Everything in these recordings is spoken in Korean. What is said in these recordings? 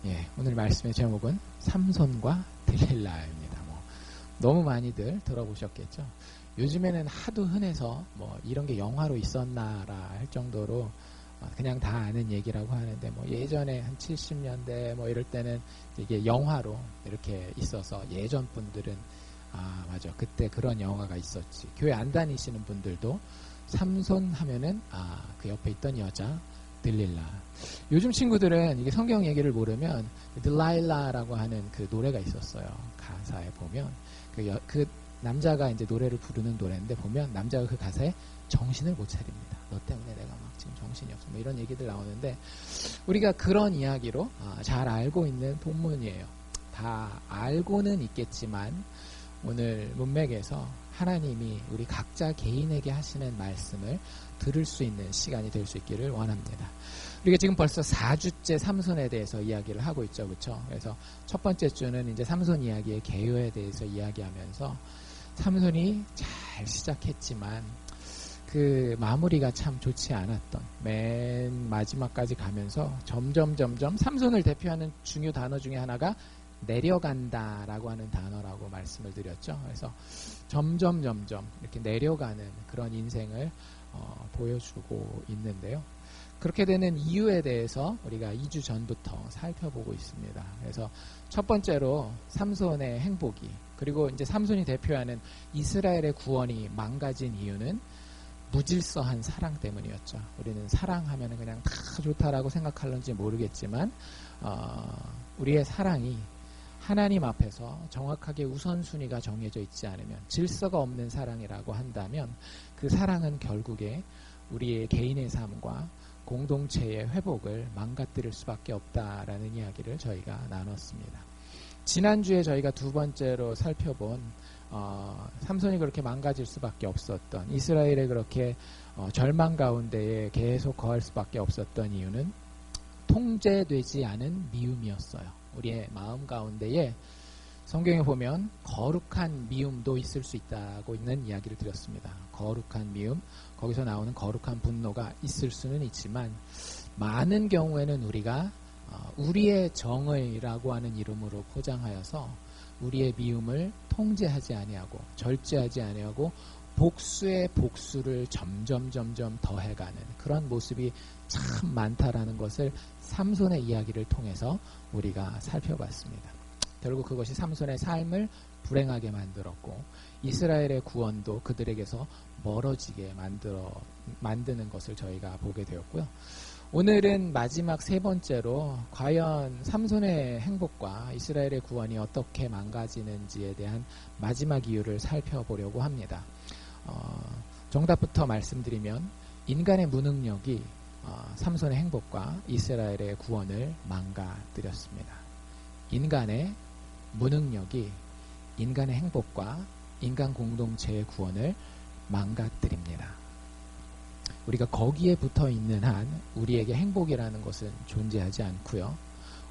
예, 오늘 말씀의 제목은 삼손과 들릴라입니다. 너무 많이들 들어보셨겠죠. 요즘에는 하도 흔해서 이런 게 영화로 있었나라 할 정도로 그냥 다 아는 얘기라고 하는데 예전에 한 70년대 이럴 때는 이게 영화로 이렇게 있어서 예전 분들은 맞아, 그때 그런 영화가 있었지. 교회 안 다니시는 분들도 삼손 하면은 그 옆에 있던 여자 들릴라. 요즘 친구들은 이게 성경 얘기를 모르면 들라일라라고 하는 그 노래가 있었어요. 가사에 보면 그 남자가 이제 노래를 부르는 노래인데 보면 남자가 그 가사에 정신을 못 차립니다. 너 때문에 내가 막 지금 정신이 없어. 이런 얘기들 나오는데 우리가 그런 이야기로 잘 알고 있는 본문이에요. 다 알고는 있겠지만 오늘 문맥에서 하나님이 우리 각자 개인에게 하시는 말씀을 들을 수 있는 시간이 될 수 있기를 원합니다. 우리가 지금 벌써 4주째 삼손에 대해서 이야기를 하고 있죠. 그렇죠? 그래서 첫 번째 주는 이제 삼손 이야기의 개요에 대해서 이야기하면서 삼손이 잘 시작했지만 그 마무리가 참 좋지 않았던 맨 마지막까지 가면서 점점 삼손을 대표하는 중요 단어 중에 하나가 내려간다라고 하는 단어라고 말씀을 드렸죠. 그래서 점점 이렇게 내려가는 그런 인생을 보여주고 있는데요. 그렇게 되는 이유에 대해서 우리가 2주 전부터 살펴보고 있습니다. 그래서 첫 번째로 삼손의 행복이, 그리고 이제 삼손이 대표하는 이스라엘의 구원이 망가진 이유는 무질서한 사랑 때문이었죠. 우리는 사랑하면 그냥 다 좋다라고 생각할런지 모르겠지만 우리의 사랑이 하나님 앞에서 정확하게 우선순위가 정해져 있지 않으면, 질서가 없는 사랑이라고 한다면 그 사랑은 결국에 우리의 개인의 삶과 공동체의 회복을 망가뜨릴 수밖에 없다라는 이야기를 저희가 나눴습니다. 지난주에 저희가 두 번째로 살펴본 삼손이 그렇게 망가질 수밖에 없었던, 이스라엘에 그렇게 절망 가운데에 계속 거할 수밖에 없었던 이유는 통제되지 않은 미움이었어요. 우리의 마음 가운데에 성경에 보면 거룩한 미움도 있을 수 있다고 있는 이야기를 드렸습니다. 거룩한 미움, 거기서 나오는 거룩한 분노가 있을 수는 있지만 많은 경우에는 우리가 우리의 정의라고 하는 이름으로 포장하여서 우리의 미움을 통제하지 아니하고 절제하지 아니하고 복수의 복수를 점점 더해가는 그런 모습이 참 많다라는 것을 삼손의 이야기를 통해서 우리가 살펴봤습니다. 결국 그것이 삼손의 삶을 불행하게 만들었고 이스라엘의 구원도 그들에게서 멀어지게 만드는 것을 저희가 보게 되었고요. 오늘은 마지막 세 번째로 과연 삼손의 행복과 이스라엘의 구원이 어떻게 망가지는지에 대한 마지막 이유를 살펴보려고 합니다. 정답부터 말씀드리면 인간의 무능력이 삼손의 행복과 이스라엘의 구원을 망가뜨렸습니다. 인간의 무능력이 인간의 행복과 인간 공동체의 구원을 망가뜨립니다. 우리가 거기에 붙어 있는 한 우리에게 행복이라는 것은 존재하지 않고요.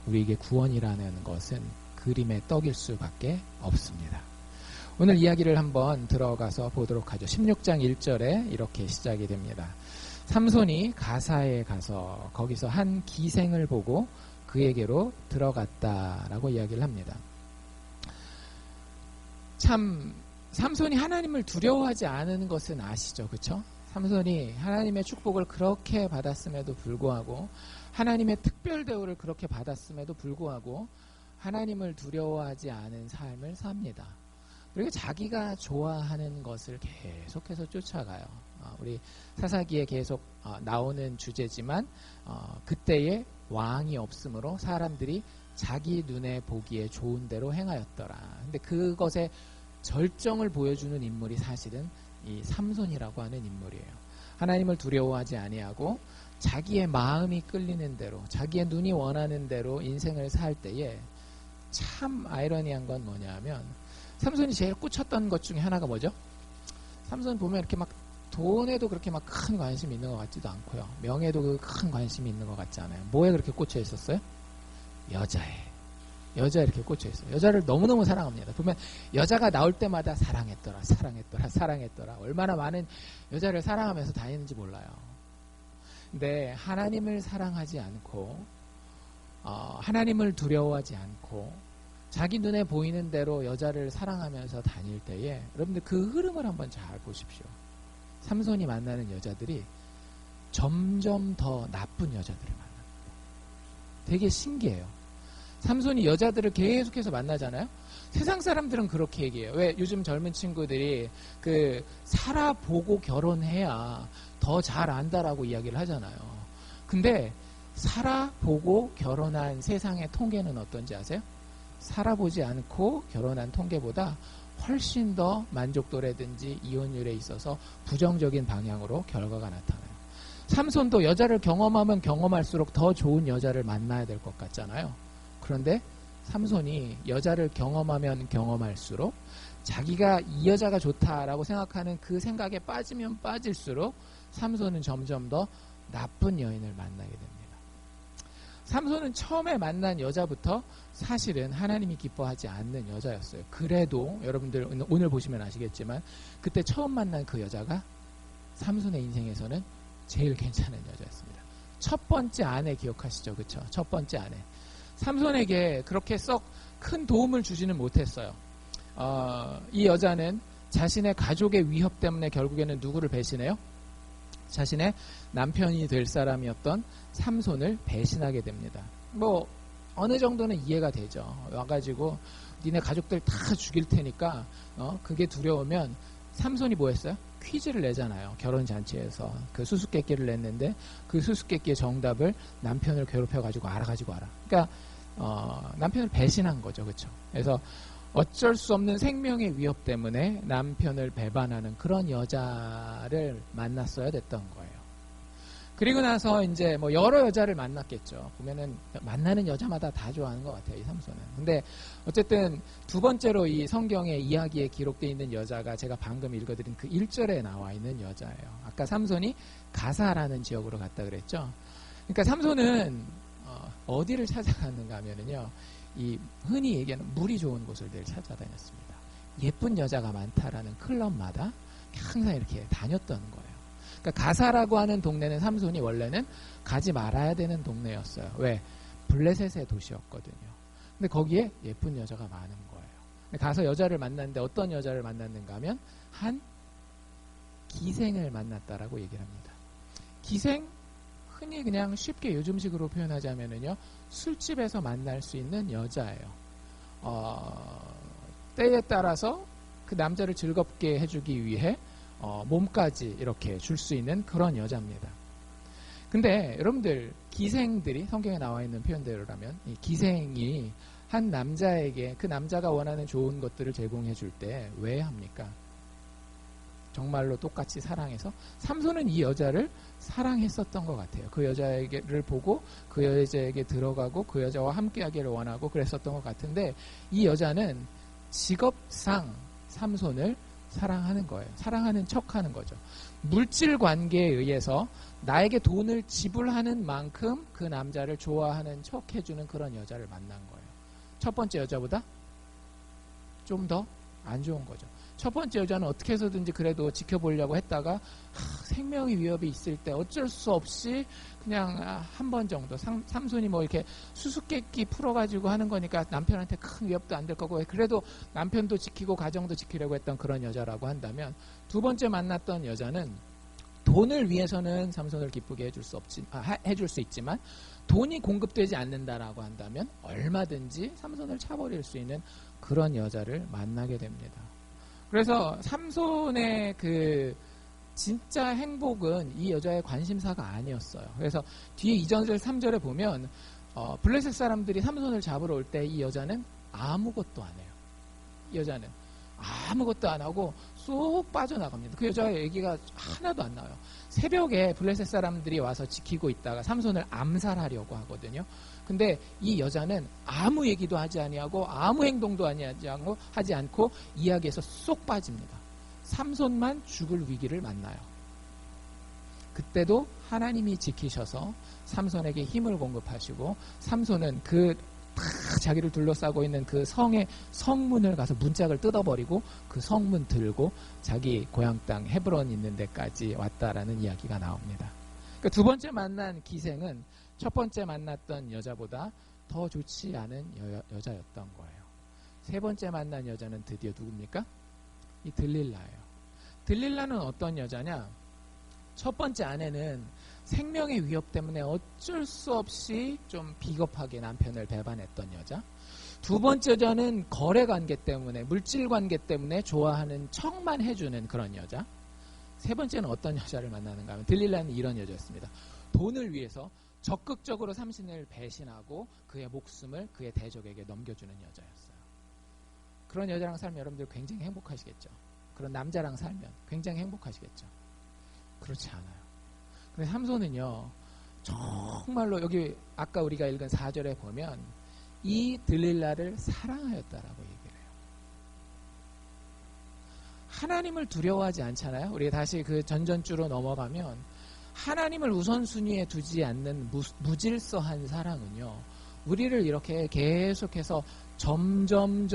우리에게 구원이라는 것은 그림의 떡일 수밖에 없습니다. 오늘 이야기를 한번 들어가서 보도록 하죠. 16장 1절에 이렇게 시작이 됩니다. 삼손이 가사에 가서 거기서 한 기생을 보고 그에게로 들어갔다라고 이야기를 합니다. 참 삼손이 하나님을 두려워하지 않은 것은 아시죠? 그렇죠? 삼손이 하나님의 축복을 그렇게 받았음에도 불구하고, 하나님의 특별 대우를 그렇게 받았음에도 불구하고 하나님을 두려워하지 않은 삶을 삽니다. 그리고 자기가 좋아하는 것을 계속해서 쫓아가요. 우리 사사기에 계속 나오는 주제지만 그때에 왕이 없으므로 사람들이 자기 눈에 보기에 좋은 대로 행하였더라. 근데 그것의 절정을 보여주는 인물이 사실은 이 삼손이라고 하는 인물이에요. 하나님을 두려워하지 아니하고 자기의 마음이 끌리는 대로, 자기의 눈이 원하는 대로 인생을 살 때에 참 아이러니한 건 뭐냐면, 삼손이 제일 꽂혔던 것 중에 하나가 뭐죠? 삼손 보면 이렇게 막 돈에도 그렇게 막 큰 관심이 있는 것 같지도 않고요. 명예도 큰 관심이 있는 것 같지 않아요. 뭐에 그렇게 꽂혀 있었어요? 여자에 이렇게 꽂혀 있어요. 여자를 너무너무 사랑합니다. 보면 여자가 나올 때마다 사랑했더라. 얼마나 많은 여자를 사랑하면서 다니는지 몰라요. 근데 하나님을 사랑하지 않고 하나님을 두려워하지 않고 자기 눈에 보이는 대로 여자를 사랑하면서 다닐 때에 여러분들 그 흐름을 한번 잘 보십시오. 삼손이 만나는 여자들이 점점 더 나쁜 여자들을 만납니다. 되게 신기해요. 삼손이 여자들을 계속해서 만나잖아요. 세상 사람들은 그렇게 얘기해요. 왜 요즘 젊은 친구들이 그 살아보고 결혼해야 더 잘 안다라고 이야기를 하잖아요. 근데 살아보고 결혼한 세상의 통계는 어떤지 아세요? 살아보지 않고 결혼한 통계보다 훨씬 더 만족도라든지 이혼율에 있어서 부정적인 방향으로 결과가 나타나요. 삼손도 여자를 경험하면 경험할수록 더 좋은 여자를 만나야 될 것 같잖아요. 그런데 삼손이 여자를 경험하면 경험할수록 자기가 이 여자가 좋다라고 생각하는 그 생각에 빠지면 빠질수록 삼손은 점점 더 나쁜 여인을 만나게 됩니다. 삼손은 처음에 만난 여자부터 사실은 하나님이 기뻐하지 않는 여자였어요. 그래도 여러분들 오늘 보시면 아시겠지만 그때 처음 만난 그 여자가 삼손의 인생에서는 제일 괜찮은 여자였습니다. 첫 번째 아내 기억하시죠? 그렇죠? 첫 번째 아내. 삼손에게 그렇게 썩 큰 도움을 주지는 못했어요. 이 여자는 자신의 가족의 위협 때문에 결국에는 누구를 배신해요? 자신의 남편이 될 사람이었던 삼손을 배신하게 됩니다. 뭐 어느 정도는 이해가 되죠. 와가지고 니네 가족들 다 죽일 테니까 그게 두려우면 삼손이 뭐 했어요? 퀴즈를 내잖아요. 결혼잔치에서 그 수수께끼를 냈는데 그 수수께끼의 정답을 남편을 괴롭혀가지고 알아가지고 알아. 그러니까 남편을 배신한 거죠. 그렇죠? 그래서 어쩔 수 없는 생명의 위협 때문에 남편을 배반하는 그런 여자를 만났어야 됐던 거예요. 그리고 나서 이제 뭐 여러 여자를 만났겠죠. 보면은 만나는 여자마다 다 좋아하는 것 같아요, 이 삼손은. 근데 어쨌든 두 번째로 이 성경의 이야기에 기록되어 있는 여자가 제가 방금 읽어드린 그 1절에 나와 있는 여자예요. 아까 삼손이 가사라는 지역으로 갔다 그랬죠. 그러니까 삼손은 어디를 찾아갔는가 하면은요, 이 흔히 얘기하는 물이 좋은 곳을 늘 찾아다녔습니다. 예쁜 여자가 많다라는 클럽마다 항상 이렇게 다녔던 거예요. 그러니까 가사라고 하는 동네는 삼손이 원래는 가지 말아야 되는 동네였어요. 왜? 블레셋의 도시였거든요. 근데 거기에 예쁜 여자가 많은 거예요. 가서 여자를 만났는데 어떤 여자를 만났는가 하면 한 기생을 만났다라고 얘기를 합니다. 기생, 흔히 그냥 쉽게 요즘식으로 표현하자면은요, 술집에서 만날 수 있는 여자예요. 때에 따라서 그 남자를 즐겁게 해주기 위해 몸까지 이렇게 줄 수 있는 그런 여자입니다. 근데 여러분들 기생들이 성경에 나와 있는 표현대로라면 이 기생이 한 남자에게 그 남자가 원하는 좋은 것들을 제공해 줄 때 왜 합니까? 정말로 똑같이 사랑해서 삼손은 이 여자를 사랑했었던 것 같아요. 그 여자를 보고 그 여자에게 들어가고 그 여자와 함께하기를 원하고 그랬었던 것 같은데 이 여자는 직업상 삼손을 사랑하는 거예요. 사랑하는 척하는 거죠. 물질 관계에 의해서 나에게 돈을 지불하는 만큼 그 남자를 좋아하는 척 해주는 그런 여자를 만난 거예요. 첫 번째 여자보다 좀 더 안 좋은 거죠. 첫 번째 여자는 어떻게 해서든지 그래도 지켜보려고 했다가 생명의 위협이 있을 때 어쩔 수 없이 그냥 한 번 정도 삼손이 뭐 이렇게 수수께끼 풀어가지고 하는 거니까 남편한테 큰 위협도 안 될 거고 그래도 남편도 지키고 가정도 지키려고 했던 그런 여자라고 한다면 두 번째 만났던 여자는 돈을 위해서는 삼손을 기쁘게 해줄 수 있지만 돈이 공급되지 않는다라고 한다면 얼마든지 삼손을 차버릴 수 있는 그런 여자를 만나게 됩니다. 그래서 삼손의 그 진짜 행복은 이 여자의 관심사가 아니었어요. 그래서 뒤에 2절 3절에 보면 블레셋 사람들이 삼손을 잡으러 올 때 이 여자는 아무것도 안 해요. 이 여자는 아무것도 안 하고 쏙 빠져나갑니다. 그 여자의 얘기가 하나도 안 나와요. 새벽에 블레셋 사람들이 와서 지키고 있다가 삼손을 암살하려고 하거든요. 근데 이 여자는 아무 얘기도 하지 아니하고 아무 행동도 하지 않고 이야기에서 쏙 빠집니다. 삼손만 죽을 위기를 만나요. 그때도 하나님이 지키셔서 삼손에게 힘을 공급하시고 삼손은 자기를 둘러싸고 있는 그 성의 성문을 가서 문짝을 뜯어버리고 그 성문 들고 자기 고향 땅 헤브론 있는 데까지 왔다라는 이야기가 나옵니다. 그러니까 두 번째 만난 기생은 첫 번째 만났던 여자보다 더 좋지 않은 여자였던 거예요. 세 번째 만난 여자는 드디어 누굽니까? 이 들릴라예요. 들릴라는 어떤 여자냐? 첫 번째 아내는 생명의 위협 때문에 어쩔 수 없이 좀 비겁하게 남편을 배반했던 여자. 두 번째 여자는 거래 관계 때문에, 물질 관계 때문에 좋아하는 척만 해주는 그런 여자. 세 번째는 어떤 여자를 만나는가 하면 들릴라는 이런 여자였습니다. 돈을 위해서 적극적으로 삼신을 배신하고 그의 목숨을 그의 대적에게 넘겨주는 여자였어요. 그런 여자랑 살면 여러분들 굉장히 행복하시겠죠. 그런 남자랑 살면 굉장히 행복하시겠죠. 그렇지 않아요. 근데 삼손은요, 정말로 여기 아까 우리가 읽은 4절에 보면 이 들릴라를 사랑하였다라고 얘기를 해요. 하나님을 두려워하지 않잖아요. 우리가 다시 그 전전주로 넘어가면 하나님을 우선순위에 두지 않는 무질서한 사랑은요, 우리를 이렇게 계속해서 점점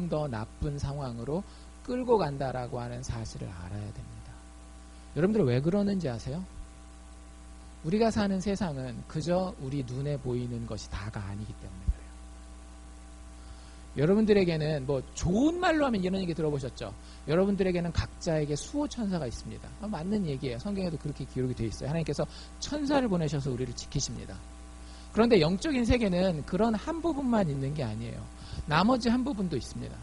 더 나쁜 상황으로 끌고 간다라고 하는 사실을 알아야 됩니다. 여러분들 왜 그러는지 아세요? 우리가 사는 세상은 그저 우리 눈에 보이는 것이 다가 아니기 때문에 그래요. 여러분들에게는 뭐 좋은 말로 하면 이런 얘기 들어보셨죠? 여러분들에게는 각자에게 수호천사가 있습니다. 맞는 얘기예요. 성경에도 그렇게 기록이 되어 있어요. 하나님께서 천사를 보내셔서 우리를 지키십니다. 그런데 영적인 세계는 그런 한 부분만 있는 게 아니에요. 나머지 한 부분도 있습니다.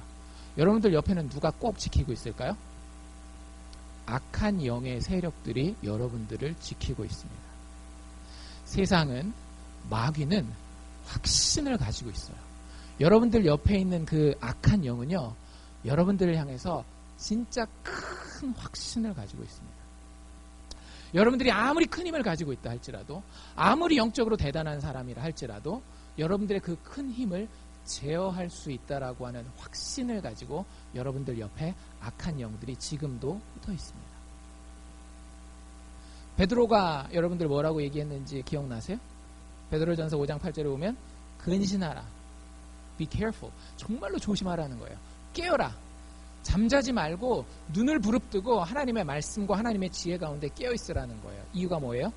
여러분들 옆에는 누가 꼭 지키고 있을까요? 악한 영의 세력들이 여러분들을 지키고 있습니다. 세상은, 마귀는 확신을 가지고 있어요. 여러분들 옆에 있는 그 악한 영은요, 여러분들을 향해서 진짜 큰 확신을 가지고 있습니다. 여러분들이 아무리 큰 힘을 가지고 있다 할지라도, 아무리 영적으로 대단한 사람이라 할지라도 여러분들의 그 큰 힘을 제어할 수 있다라고 하는 확신을 가지고 여러분들 옆에 악한 영들이 지금도 붙어 있습니다. 베드로가 여러분들 뭐라고 얘기했는지 기억나세요? 베드로전서 5장 8절에 보면 근신하라, be careful, 정말로 조심하라는 거예요. 깨어라, 잠자지 말고 눈을 부릅뜨고 하나님의 말씀과 하나님의 지혜 가운데 깨어있으라는 거예요. 이유가 뭐예요?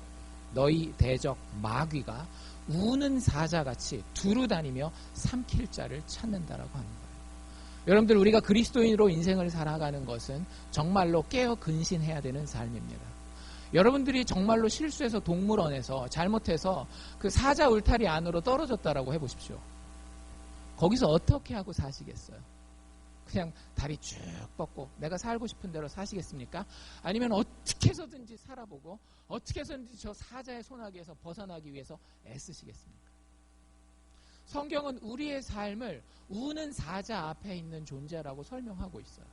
너희 대적 마귀가 우는 사자같이 두루 다니며 삼킬 자를 찾는다라고 하는 거예요. 여러분들, 우리가 그리스도인으로 인생을 살아가는 것은 정말로 깨어 근신해야 되는 삶입니다. 여러분들이 정말로 실수해서 동물원에서 잘못해서 그 사자 울타리 안으로 떨어졌다라고 해보십시오. 거기서 어떻게 하고 사시겠어요? 그냥 다리 쭉 뻗고 내가 살고 싶은 대로 사시겠습니까? 아니면 어떻게 해서든지 살아보고 어떻게 해서든지 저 사자의 소나기에서 벗어나기 위해서 애쓰시겠습니까? 성경은 우리의 삶을 우는 사자 앞에 있는 존재라고 설명하고 있어요.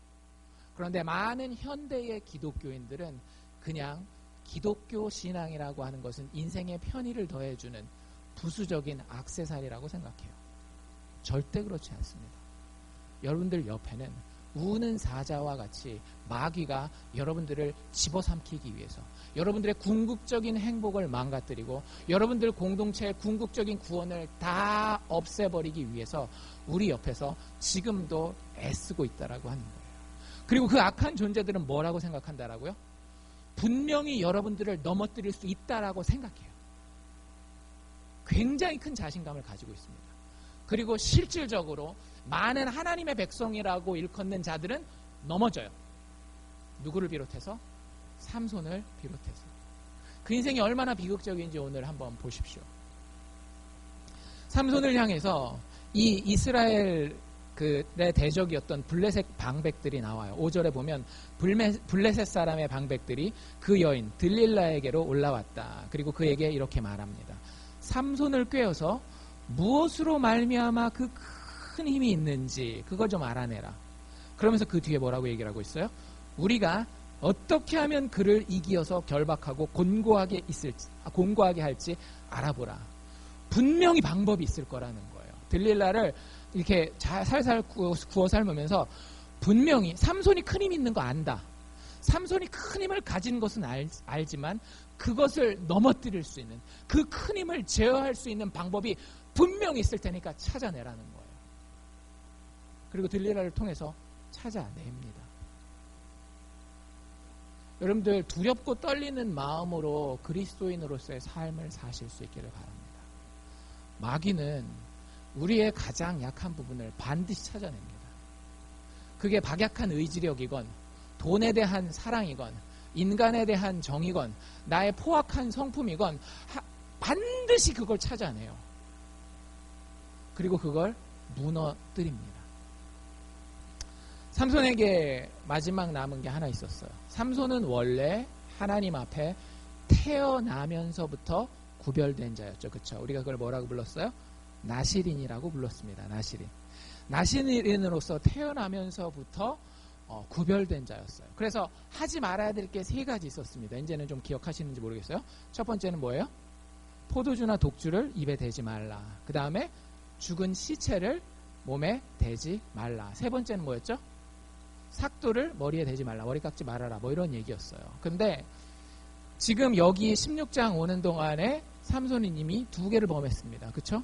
그런데 많은 현대의 기독교인들은 그냥 기독교 신앙이라고 하는 것은 인생의 편의를 더해주는 부수적인 액세서리라고 생각해요. 절대 그렇지 않습니다. 여러분들 옆에는 우는 사자와 같이 마귀가 여러분들을 집어삼키기 위해서, 여러분들의 궁극적인 행복을 망가뜨리고 여러분들 공동체의 궁극적인 구원을 다 없애버리기 위해서 우리 옆에서 지금도 애쓰고 있다라고 하는 거예요. 그리고 그 악한 존재들은 뭐라고 생각한다라고요? 분명히 여러분들을 넘어뜨릴 수 있다라고 생각해요. 굉장히 큰 자신감을 가지고 있습니다. 그리고 실질적으로 많은 하나님의 백성이라고 일컫는 자들은 넘어져요. 누구를 비롯해서? 삼손을 비롯해서. 그 인생이 얼마나 비극적인지 오늘 한번 보십시오. 삼손을 향해서 이 이스라엘의 대적이었던 블레셋 방백들이 나와요. 5절에 보면 블레셋 사람의 방백들이 그 여인 들릴라에게로 올라왔다. 그리고 그에게 이렇게 말합니다. 삼손을 꾀어서 무엇으로 말미암아 그 큰 힘이 있는지 그거 좀 알아내라. 그러면서 그 뒤에 뭐라고 얘기를 하고 있어요? 우리가 어떻게 하면 그를 이기어서 결박하고 곤고하게 할지 알아보라. 분명히 방법이 있을 거라는 거예요. 들릴라를 이렇게 살살 구워 삶으면서 분명히 삼손이 큰 힘 있는 거 안다. 삼손이 큰 힘을 가진 것은 알지만 그것을 넘어뜨릴 수 있는, 그 큰 힘을 제어할 수 있는 방법이 분명히 있을 테니까 찾아내라는 거예요. 그리고 들릴라를 통해서 찾아냅니다. 여러분들, 두렵고 떨리는 마음으로 그리스도인으로서의 삶을 사실 수 있기를 바랍니다. 마귀는 우리의 가장 약한 부분을 반드시 찾아냅니다. 그게 박약한 의지력이건 돈에 대한 사랑이건 인간에 대한 정이건 나의 포악한 성품이건 반드시 그걸 찾아내요. 그리고 그걸 무너뜨립니다. 삼손에게 마지막 남은 게 하나 있었어요. 삼손은 원래 하나님 앞에 태어나면서부터 구별된 자였죠. 그렇죠? 우리가 그걸 뭐라고 불렀어요? 나시린이라고 불렀습니다. 나시린. 나시린으로서 태어나면서부터 구별된 자였어요. 그래서 하지 말아야 될 게 세 가지 있었습니다. 이제는 좀 기억하시는지 모르겠어요. 첫 번째는 뭐예요? 포도주나 독주를 입에 대지 말라. 그 다음에 죽은 시체를 몸에 대지 말라. 세 번째는 뭐였죠? 삭도를 머리에 대지 말라. 머리 깎지 말아라. 뭐 이런 얘기였어요. 근데 지금 여기 16장 오는 동안에 삼손이님이 두 개를 범했습니다. 그쵸?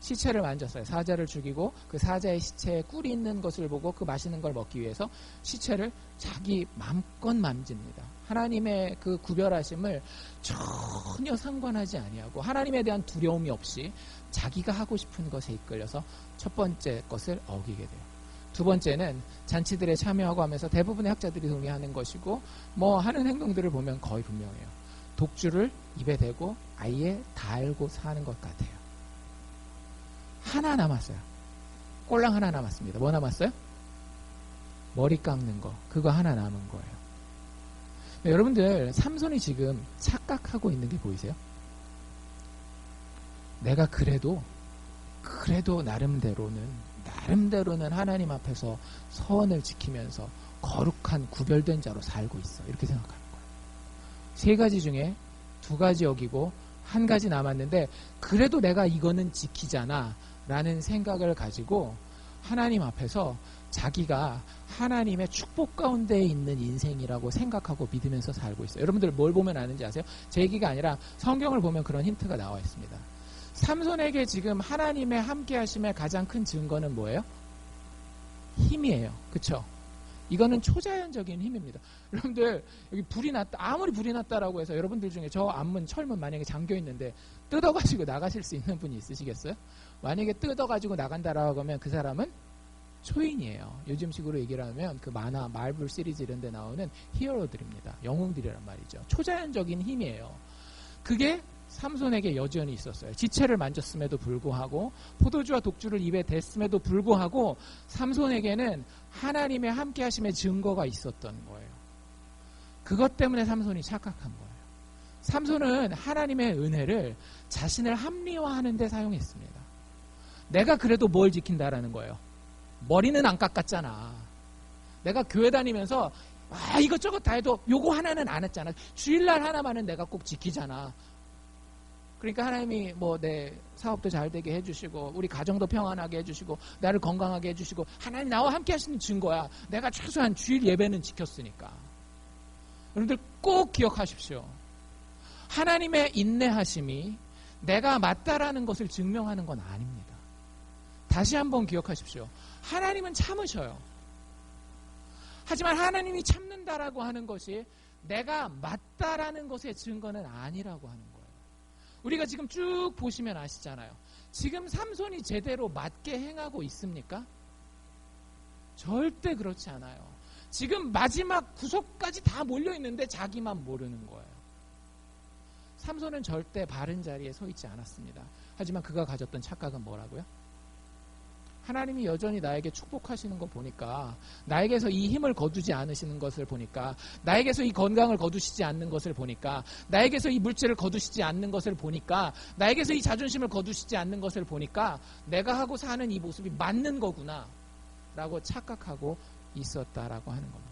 시체를 만졌어요. 사자를 죽이고 그 사자의 시체에 꿀이 있는 것을 보고 그 맛있는 걸 먹기 위해서 시체를 자기 맘껏 만집니다. 하나님의 그 구별하심을 전혀 상관하지 아니하고 하나님에 대한 두려움이 없이 자기가 하고 싶은 것에 이끌려서 첫 번째 것을 어기게 돼요. 두 번째는 잔치들에 참여하고 하면서 대부분의 학자들이 동의하는 것이고 뭐 하는 행동들을 보면 거의 분명해요. 독주를 입에 대고 아예 다 알고 사는 것 같아요. 하나 남았어요. 꼴랑 하나 남았습니다. 뭐 남았어요? 머리 깎는 거. 그거 하나 남은 거예요. 여러분들 삼손이 지금 착각하고 있는 게 보이세요? 내가 그래도 나름대로는 하나님 앞에서 선을 지키면서 거룩한 구별된 자로 살고 있어. 이렇게 생각하는 거예요. 세 가지 중에 두 가지 여기고 한 가지 남았는데 그래도 내가 이거는 지키잖아 라는 생각을 가지고 하나님 앞에서 자기가 하나님의 축복 가운데 있는 인생이라고 생각하고 믿으면서 살고 있어요. 여러분들 뭘 보면 아는지 아세요? 제 얘기가 아니라 성경을 보면 그런 힌트가 나와 있습니다. 삼손에게 지금 하나님의 함께 하심의 가장 큰 증거는 뭐예요? 힘이에요. 그쵸? 이거는 초자연적인 힘입니다. 여러분들 여기 불이 났다. 아무리 불이 났다라고 해서 여러분들 중에 저 앞문 철문 만약에 잠겨 있는데 뜯어가지고 나가실 수 있는 분이 있으시겠어요? 만약에 뜯어가지고 나간다라고 하면 그 사람은 초인이에요. 요즘식으로 얘기를 하면 그 만화 마블 시리즈 이런 데 나오는 히어로들입니다. 영웅들이란 말이죠. 초자연적인 힘이에요. 그게 삼손에게 여전히 있었어요. 지체를 만졌음에도 불구하고 포도주와 독주를 입에 댔음에도 불구하고 삼손에게는 하나님의 함께 하심의 증거가 있었던 거예요. 그것 때문에 삼손이 착각한 거예요. 삼손은 하나님의 은혜를 자신을 합리화하는 데 사용했습니다. 내가 그래도 뭘 지킨다라는 거예요. 머리는 안 깎았잖아. 내가 교회 다니면서 이것저것 다 해도 요거 하나는 안 했잖아. 주일날 하나만은 내가 꼭 지키잖아. 그러니까 하나님이 뭐 내 사업도 잘 되게 해주시고 우리 가정도 평안하게 해주시고 나를 건강하게 해주시고 하나님 나와 함께 하시는 증거야. 내가 최소한 주일 예배는 지켰으니까. 여러분들 꼭 기억하십시오. 하나님의 인내하심이 내가 맞다라는 것을 증명하는 건 아닙니다. 다시 한번 기억하십시오. 하나님은 참으셔요. 하지만 하나님이 참는다라고 하는 것이 내가 맞다라는 것의 증거는 아니라고 하는 거예요. 우리가 지금 쭉 보시면 아시잖아요. 지금 삼손이 제대로 맞게 행하고 있습니까? 절대 그렇지 않아요. 지금 마지막 구석까지 다 몰려있는데 자기만 모르는 거예요. 삼손은 절대 바른 자리에 서 있지 않았습니다. 하지만 그가 가졌던 착각은 뭐라고요? 하나님이 여전히 나에게 축복하시는 거 보니까, 나에게서 이 힘을 거두지 않으시는 것을 보니까, 나에게서 이 건강을 거두시지 않는 것을 보니까, 나에게서 이 물질을 거두시지 않는 것을 보니까, 나에게서 이 자존심을 거두시지 않는 것을 보니까 내가 하고 사는 이 모습이 맞는 거구나 라고 착각하고 있었다라고 하는 겁니다.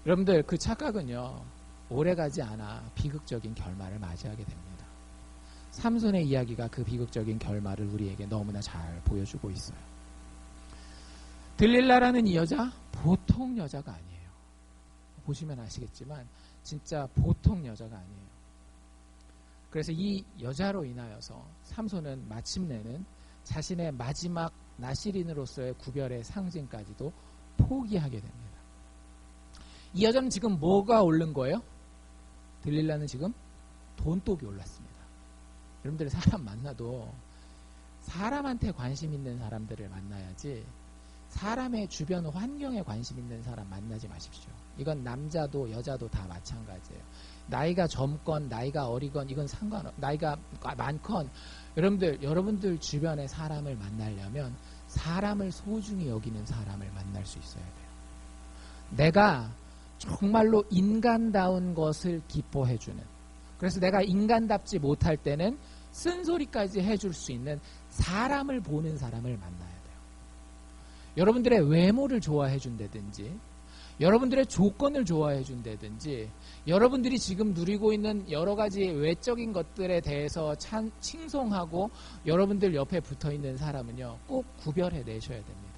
여러분들 그 착각은요 오래가지 않아 비극적인 결말을 맞이하게 됩니다. 삼손의 이야기가 그 비극적인 결말을 우리에게 너무나 잘 보여주고 있어요. 들릴라라는 이 여자 보통 여자가 아니에요. 보시면 아시겠지만 진짜 보통 여자가 아니에요. 그래서 이 여자로 인하여서 삼손은 마침내는 자신의 마지막 나시린으로서의 구별의 상징까지도 포기하게 됩니다. 이 여자는 지금 뭐가 오른 거예요? 들릴라는 지금 돈독이 올랐습니다. 여러분들이 사람 만나도 사람한테 관심 있는 사람들을 만나야지 사람의 주변 환경에 관심 있는 사람 만나지 마십시오. 이건 남자도 여자도 다 마찬가지예요. 나이가 젊건 나이가 어리건 이건 상관없. 나이가 많건 여러분들 주변의 사람을 만나려면 사람을 소중히 여기는 사람을 만날 수 있어야 돼요. 내가 정말로 인간다운 것을 기뻐해주는, 그래서 내가 인간답지 못할 때는 쓴소리까지 해줄 수 있는 사람을 보는 사람을 만나야 돼요. 여러분들의 외모를 좋아해 준다든지 여러분들의 조건을 좋아해 준다든지 여러분들이 지금 누리고 있는 여러 가지 외적인 것들에 대해서 칭송하고 여러분들 옆에 붙어있는 사람은요 꼭 구별해 내셔야 됩니다.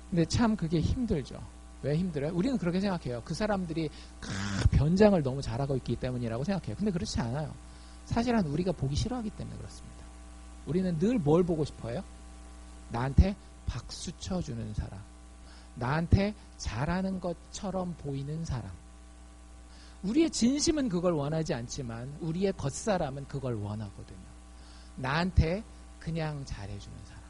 근데 참 그게 힘들죠. 왜 힘들어요? 우리는 그렇게 생각해요. 그 사람들이 변장을 너무 잘하고 있기 때문이라고 생각해요. 근데 그렇지 않아요. 사실은 우리가 보기 싫어하기 때문에 그렇습니다. 우리는 늘 뭘 보고 싶어요? 나한테 박수 쳐주는 사람, 나한테 잘하는 것처럼 보이는 사람. 우리의 진심은 그걸 원하지 않지만 우리의 겉사람은 그걸 원하거든요. 나한테 그냥 잘해주는 사람,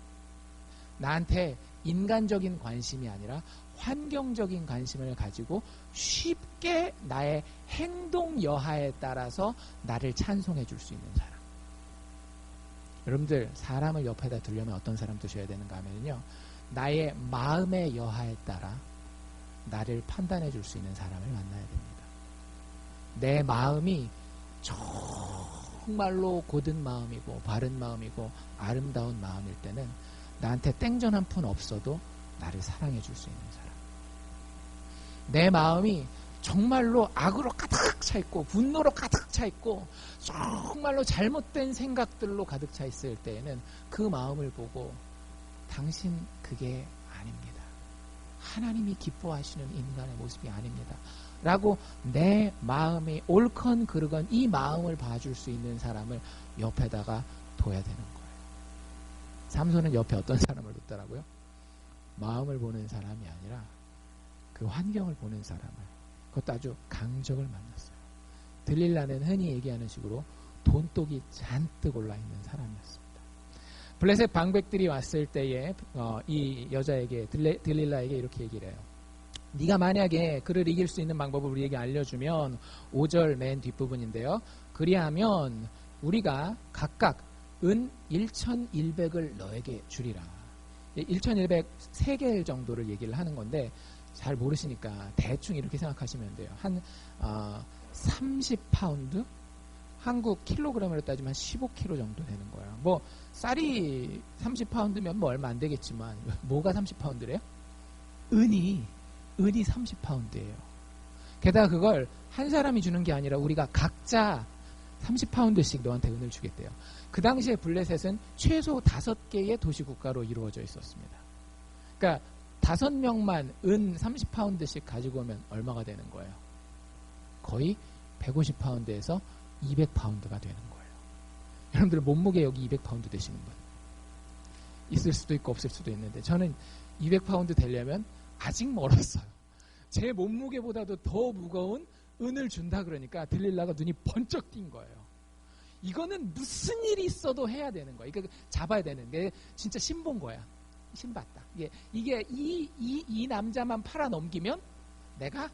나한테 인간적인 관심이 아니라 환경적인 관심을 가지고 쉽게 나의 행동 여하에 따라서 나를 찬송해 줄 수 있는 사람. 여러분들 사람을 옆에다 두려면 어떤 사람 두셔야 되는가 하면요, 나의 마음의 여하에 따라 나를 판단해 줄 수 있는 사람을 만나야 됩니다. 내 마음이 정말로 고든 마음이고 바른 마음이고 아름다운 마음일 때는 나한테 땡전 한 푼 없어도 나를 사랑해 줄 수 있는 사람. 내 마음이 정말로 악으로 가득 차 있고 분노로 가득 차 있고 정말로 잘못된 생각들로 가득 차 있을 때에는 그 마음을 보고 당신 그게 아닙니다. 하나님이 기뻐하시는 인간의 모습이 아닙니다. 라고 내 마음이 옳건 그르건 이 마음을 봐줄 수 있는 사람을 옆에다가 둬야 되는 거예요. 삼손은 옆에 어떤 사람을 뒀더라고요? 마음을 보는 사람이 아니라 그 환경을 보는 사람을, 그것도 아주 강적을 만났어요. 들릴라는 흔히 얘기하는 식으로 돈독이 잔뜩 올라있는 사람이었습니다. 블레셋 방백들이 왔을 때에 이 여자에게 들릴라에게 이렇게 얘기를 해요. 네가 만약에 그를 이길 수 있는 방법을 우리에게 알려주면, 5절 맨 뒷부분인데요, 그리하면 우리가 각각 은 1,100을 너에게 주리라. 1,100 3개 정도를 얘기를 하는 건데 잘 모르시니까 대충 이렇게 생각하시면 돼요. 한 30파운드? 한국 킬로그램으로 따지면 15kg 정도 되는 거예요. 뭐 쌀이 30파운드면 뭐 얼마 안 되겠지만 뭐가 30파운드래요? 은이 30파운드예요. 게다가 그걸 한 사람이 주는 게 아니라 우리가 각자 30파운드씩 너한테 은을 주겠대요. 그 당시에 블레셋은 최소 5개의 도시국가로 이루어져 있었습니다. 그러니까 5명만 은 30파운드씩 가지고 오면 얼마가 되는 거예요? 거의 150파운드에서 200파운드가 되는 거예요. 여러분들 몸무게 여기 200파운드 되시는 분 있을 수도 있고 없을 수도 있는데, 저는 200파운드 되려면 아직 멀었어요. 제 몸무게보다도 더 무거운 은을 준다 그러니까 들릴라가 눈이 번쩍 띈 거예요. 이거는 무슨 일이 있어도 해야 되는 거야. 이거 잡아야 되는 게 진짜 신본 거야. 신봤다. 이게 이 남자만 팔아 넘기면 내가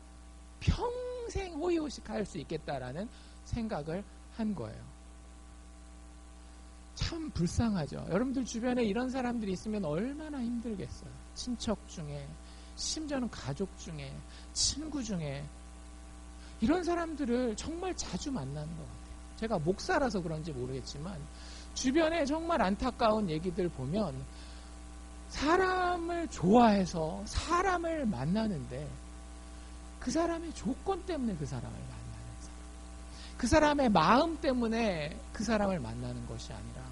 평생 호의호식할 수 있겠다라는 생각을 한 거예요. 참 불쌍하죠. 여러분들 주변에 이런 사람들이 있으면 얼마나 힘들겠어요. 친척 중에, 심지어는 가족 중에, 친구 중에 이런 사람들을 정말 자주 만나는 것 같아요. 제가 목사라서 그런지 모르겠지만 주변에 정말 안타까운 얘기들 보면 사람을 좋아해서 사람을 만나는데 그 사람의 조건 때문에 그 사람을 만나는 사람, 그 사람의 마음 때문에 그 사람을 만나는 것이 아니라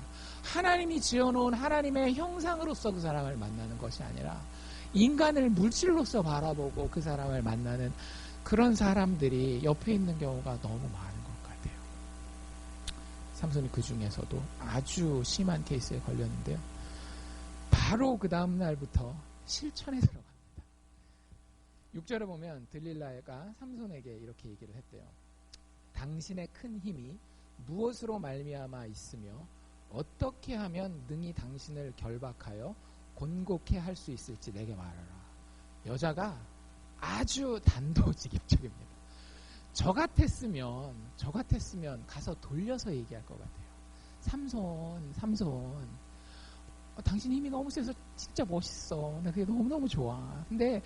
하나님이 지어놓은 하나님의 형상으로서 그 사람을 만나는 것이 아니라 인간을 물질로서 바라보고 그 사람을 만나는 그런 사람들이 옆에 있는 경우가 너무 많은 것 같아요. 삼손이 그 중에서도 아주 심한 케이스에 걸렸는데요. 바로 그 다음 날부터 실천에 들어갑니다. 6절에 보면 들릴라가 삼손에게 이렇게 얘기를 했대요. 당신의 큰 힘이 무엇으로 말미암아 있으며 어떻게 하면 능히 당신을 결박하여 곤곡해 할 수 있을지 내게 말하라. 여자가 아주 단도직입적입니다. 저 같았으면 가서 돌려서 얘기할 것 같아요. 삼손, 당신 힘이 너무 세서 진짜 멋있어. 나 그게 너무너무 좋아. 근데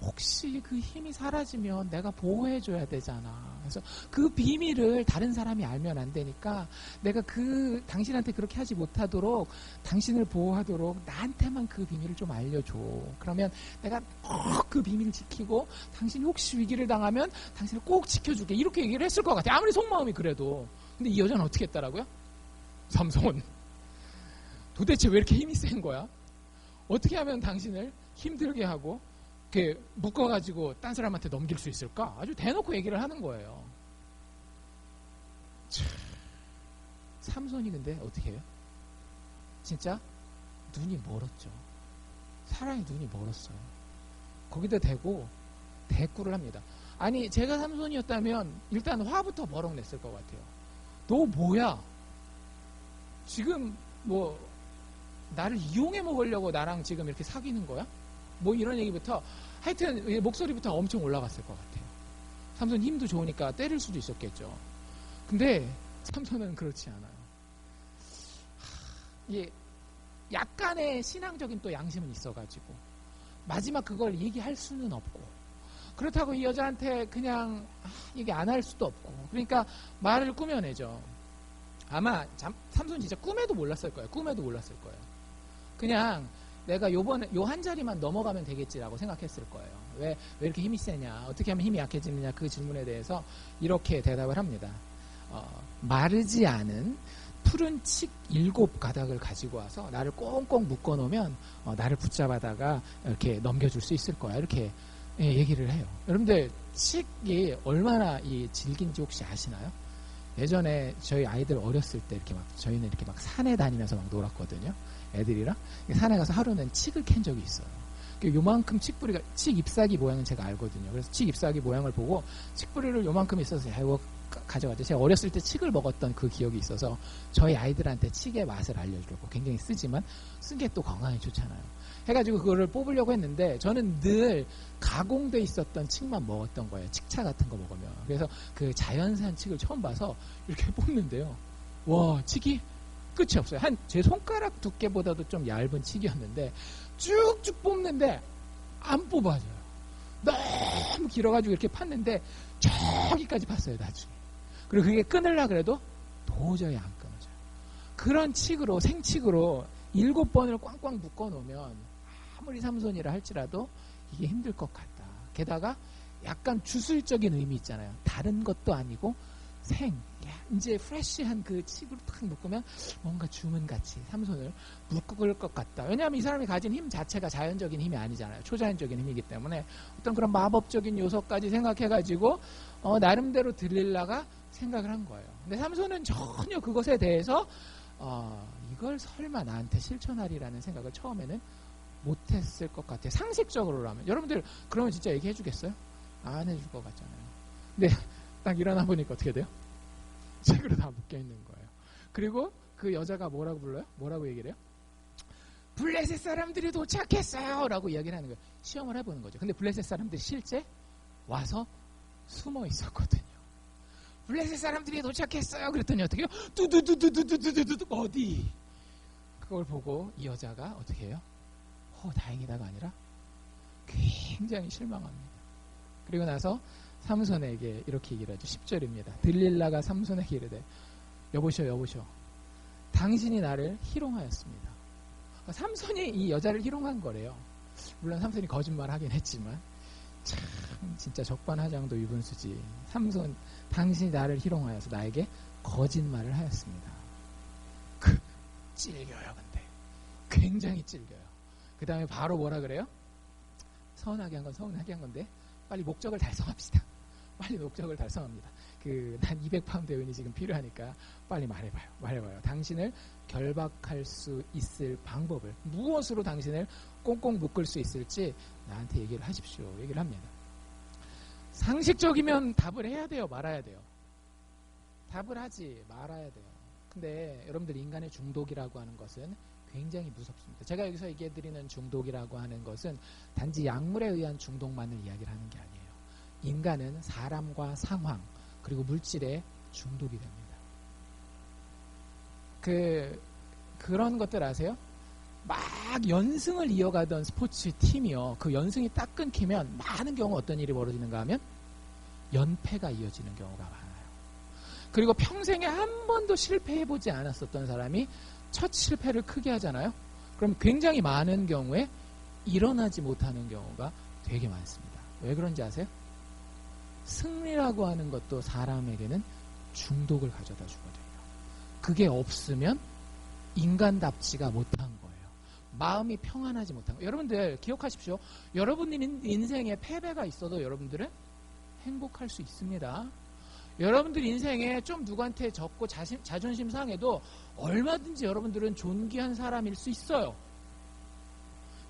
혹시 그 힘이 사라지면 내가 보호해줘야 되잖아. 그래서 그 비밀을 다른 사람이 알면 안 되니까 내가 당신한테 그렇게 하지 못하도록 당신을 보호하도록 나한테만 그 비밀을 좀 알려줘. 그러면 내가 그 비밀을 지키고 당신이 혹시 위기를 당하면 당신을 꼭 지켜줄게. 이렇게 얘기를 했을 것 같아요. 아무리 속마음이 그래도. 근데 이 여자는 어떻게 했다라고요? 삼손. 도대체 왜 이렇게 힘이 센 거야? 어떻게 하면 당신을 힘들게 하고 이렇게 묶어가지고 딴 사람한테 넘길 수 있을까? 아주 대놓고 얘기를 하는 거예요. 삼손이 근데 어떻게 해요? 진짜 눈이 멀었죠. 사랑의 눈이 멀었어요. 거기다 대고 대꾸를 합니다. 아니 제가 삼손이었다면 일단 화부터 버럭 냈을 것 같아요. 너 뭐야? 지금 나를 이용해 먹으려고 나랑 지금 이렇게 사귀는 거야? 이런 얘기부터 하여튼 목소리부터 엄청 올라갔을 것 같아요. 삼손 힘도 좋으니까 때릴 수도 있었겠죠. 근데 삼손은 그렇지 않아요. 이게 약간의 신앙적인 또 양심은 있어가지고 마지막 그걸 얘기할 수는 없고 그렇다고 이 여자한테 그냥 얘기 안 할 수도 없고 그러니까 말을 꾸며내죠. 아마 삼손 진짜 꿈에도 몰랐을 거예요. 그냥 내가 요 한 자리만 넘어가면 되겠지라고 생각했을 거예요. 왜 이렇게 힘이 세냐? 어떻게 하면 힘이 약해지느냐? 그 질문에 대해서 이렇게 대답을 합니다. 마르지 않은 푸른 칡 7가닥을 가지고 와서 나를 꽁꽁 묶어놓으면 나를 붙잡아다가 이렇게 넘겨줄 수 있을 거야. 이렇게 얘기를 해요. 여러분들 칡이 얼마나 질긴지 혹시 아시나요? 예전에 저희 아이들 어렸을 때 저희는 이렇게 산에 다니면서 놀았거든요. 애들이랑 산에 가서 하루는 칡을 캔 적이 있어요. 요만큼 칡뿌리가 칡 잎사귀 모양은 제가 알거든요. 그래서 칡 잎사귀 모양을 보고 칡뿌리를 요만큼 있어서 이거 가져갔죠. 제가 어렸을 때 칡을 먹었던 그 기억이 있어서 저희 아이들한테 칡의 맛을 알려주려고 굉장히 쓰지만 쓴 게 또 건강에 좋잖아요. 해가지고 그거를 뽑으려고 했는데 저는 늘 가공돼 있었던 칡만 먹었던 거예요. 칡차 같은 거 먹으면. 그래서 그 자연산 칡을 처음 봐서 이렇게 뽑는데요. 와, 칡이 끝이 없어요. 제 손가락 두께보다도 좀 얇은 칡이었는데 쭉쭉 뽑는데 안 뽑아져요. 너무 길어가지고 이렇게 팠는데 저기까지 팠어요, 나중에. 그리고 그게 끊으려고 그래도 도저히 안 끊어져요. 그런 칡으로, 생칡으로 7번을 꽝꽝 묶어놓으면 아무리 삼손이라 할지라도 이게 힘들 것 같다. 게다가 약간 주술적인 의미 있잖아요. 다른 것도 아니고 이제 프레쉬한 그 칡으로 탁 묶으면 뭔가 주문같이 삼손을 묶을 것 같다. 왜냐하면 이 사람이 가진 힘 자체가 자연적인 힘이 아니잖아요. 초자연적인 힘이기 때문에 어떤 그런 마법적인 요소까지 생각해가지고 나름대로 들릴라가 생각을 한 거예요. 근데 삼손은 전혀 그것에 대해서 이걸 설마 나한테 실천하리라는 생각을 처음에는 못했을 것 같아요. 상식적으로라면. 여러분들 그러면 진짜 얘기해 주겠어요? 안 해줄 것 같잖아요. 근데 딱 일어나 보니까 어떻게 돼요? 책으로 다 묶여있는 거예요. 그리고 그 여자가 뭐라고 불러요? 뭐라고 얘기를 해요? 블레셋 사람들이 도착했어요! 라고 이야기를 하는 거예요. 시험을 해보는 거죠. 근데 블레셋 사람들이 실제 와서 숨어 있었거든요. 블레셋 사람들이 도착했어요! 그랬더니 어떻게 해요? 두두두두두두두두 어디? 그걸 보고 이 여자가 어떻게 해요? 다행이다가 아니라 굉장히 실망합니다. 그리고 나서 삼손에게 이렇게 얘기를 하죠. 10절입니다. 들릴라가 삼손에게 이르되 여보시오 당신이 나를 희롱하였습니다. 삼손이 이 여자를 희롱한 거래요. 물론 삼손이 거짓말하긴 했지만 참 진짜 적반하장도 유분수지. 삼손 당신이 나를 희롱하여서 나에게 거짓말을 하였습니다. 찔겨요. 근데 굉장히 찔겨요. 그 다음에 바로 뭐라 그래요? 서운하게 한 건 서운하게 한 건데 빨리 목적을 달성합시다. 빨리 목적을 달성합니다. 난 200파운드 은이 지금 필요하니까 빨리 말해봐요. 당신을 결박할 수 있을 방법을, 무엇으로 당신을 꽁꽁 묶을 수 있을지 나한테 얘기를 하십시오. 얘기를 합니다. 상식적이면 답을 해야 돼요? 말아야 돼요? 답을 하지 말아야 돼요. 근데 여러분들 인간의 중독이라고 하는 것은 굉장히 무섭습니다. 제가 여기서 얘기해드리는 중독이라고 하는 것은 단지 약물에 의한 중독만을 이야기를 하는 게 아니에요. 인간은 사람과 상황 그리고 물질에 중독이 됩니다. 그런 것들 아세요? 막 연승을 이어가던 스포츠 팀이요. 그 연승이 딱 끊기면 많은 경우 어떤 일이 벌어지는가 하면 연패가 이어지는 경우가 많아요. 그리고 평생에 한 번도 실패해보지 않았었던 사람이 첫 실패를 크게 하잖아요. 그럼 굉장히 많은 경우에 일어나지 못하는 경우가 되게 많습니다. 왜 그런지 아세요? 승리라고 하는 것도 사람에게는 중독을 가져다 주거든요. 그게 없으면 인간답지가 못한 거예요. 마음이 평안하지 못한 거예요. 여러분들 기억하십시오. 여러분 인생에 패배가 있어도 여러분들은 행복할 수 있습니다. 여러분들 인생에 좀 누구한테 졌고 자존심 상해도 얼마든지 여러분들은 존귀한 사람일 수 있어요.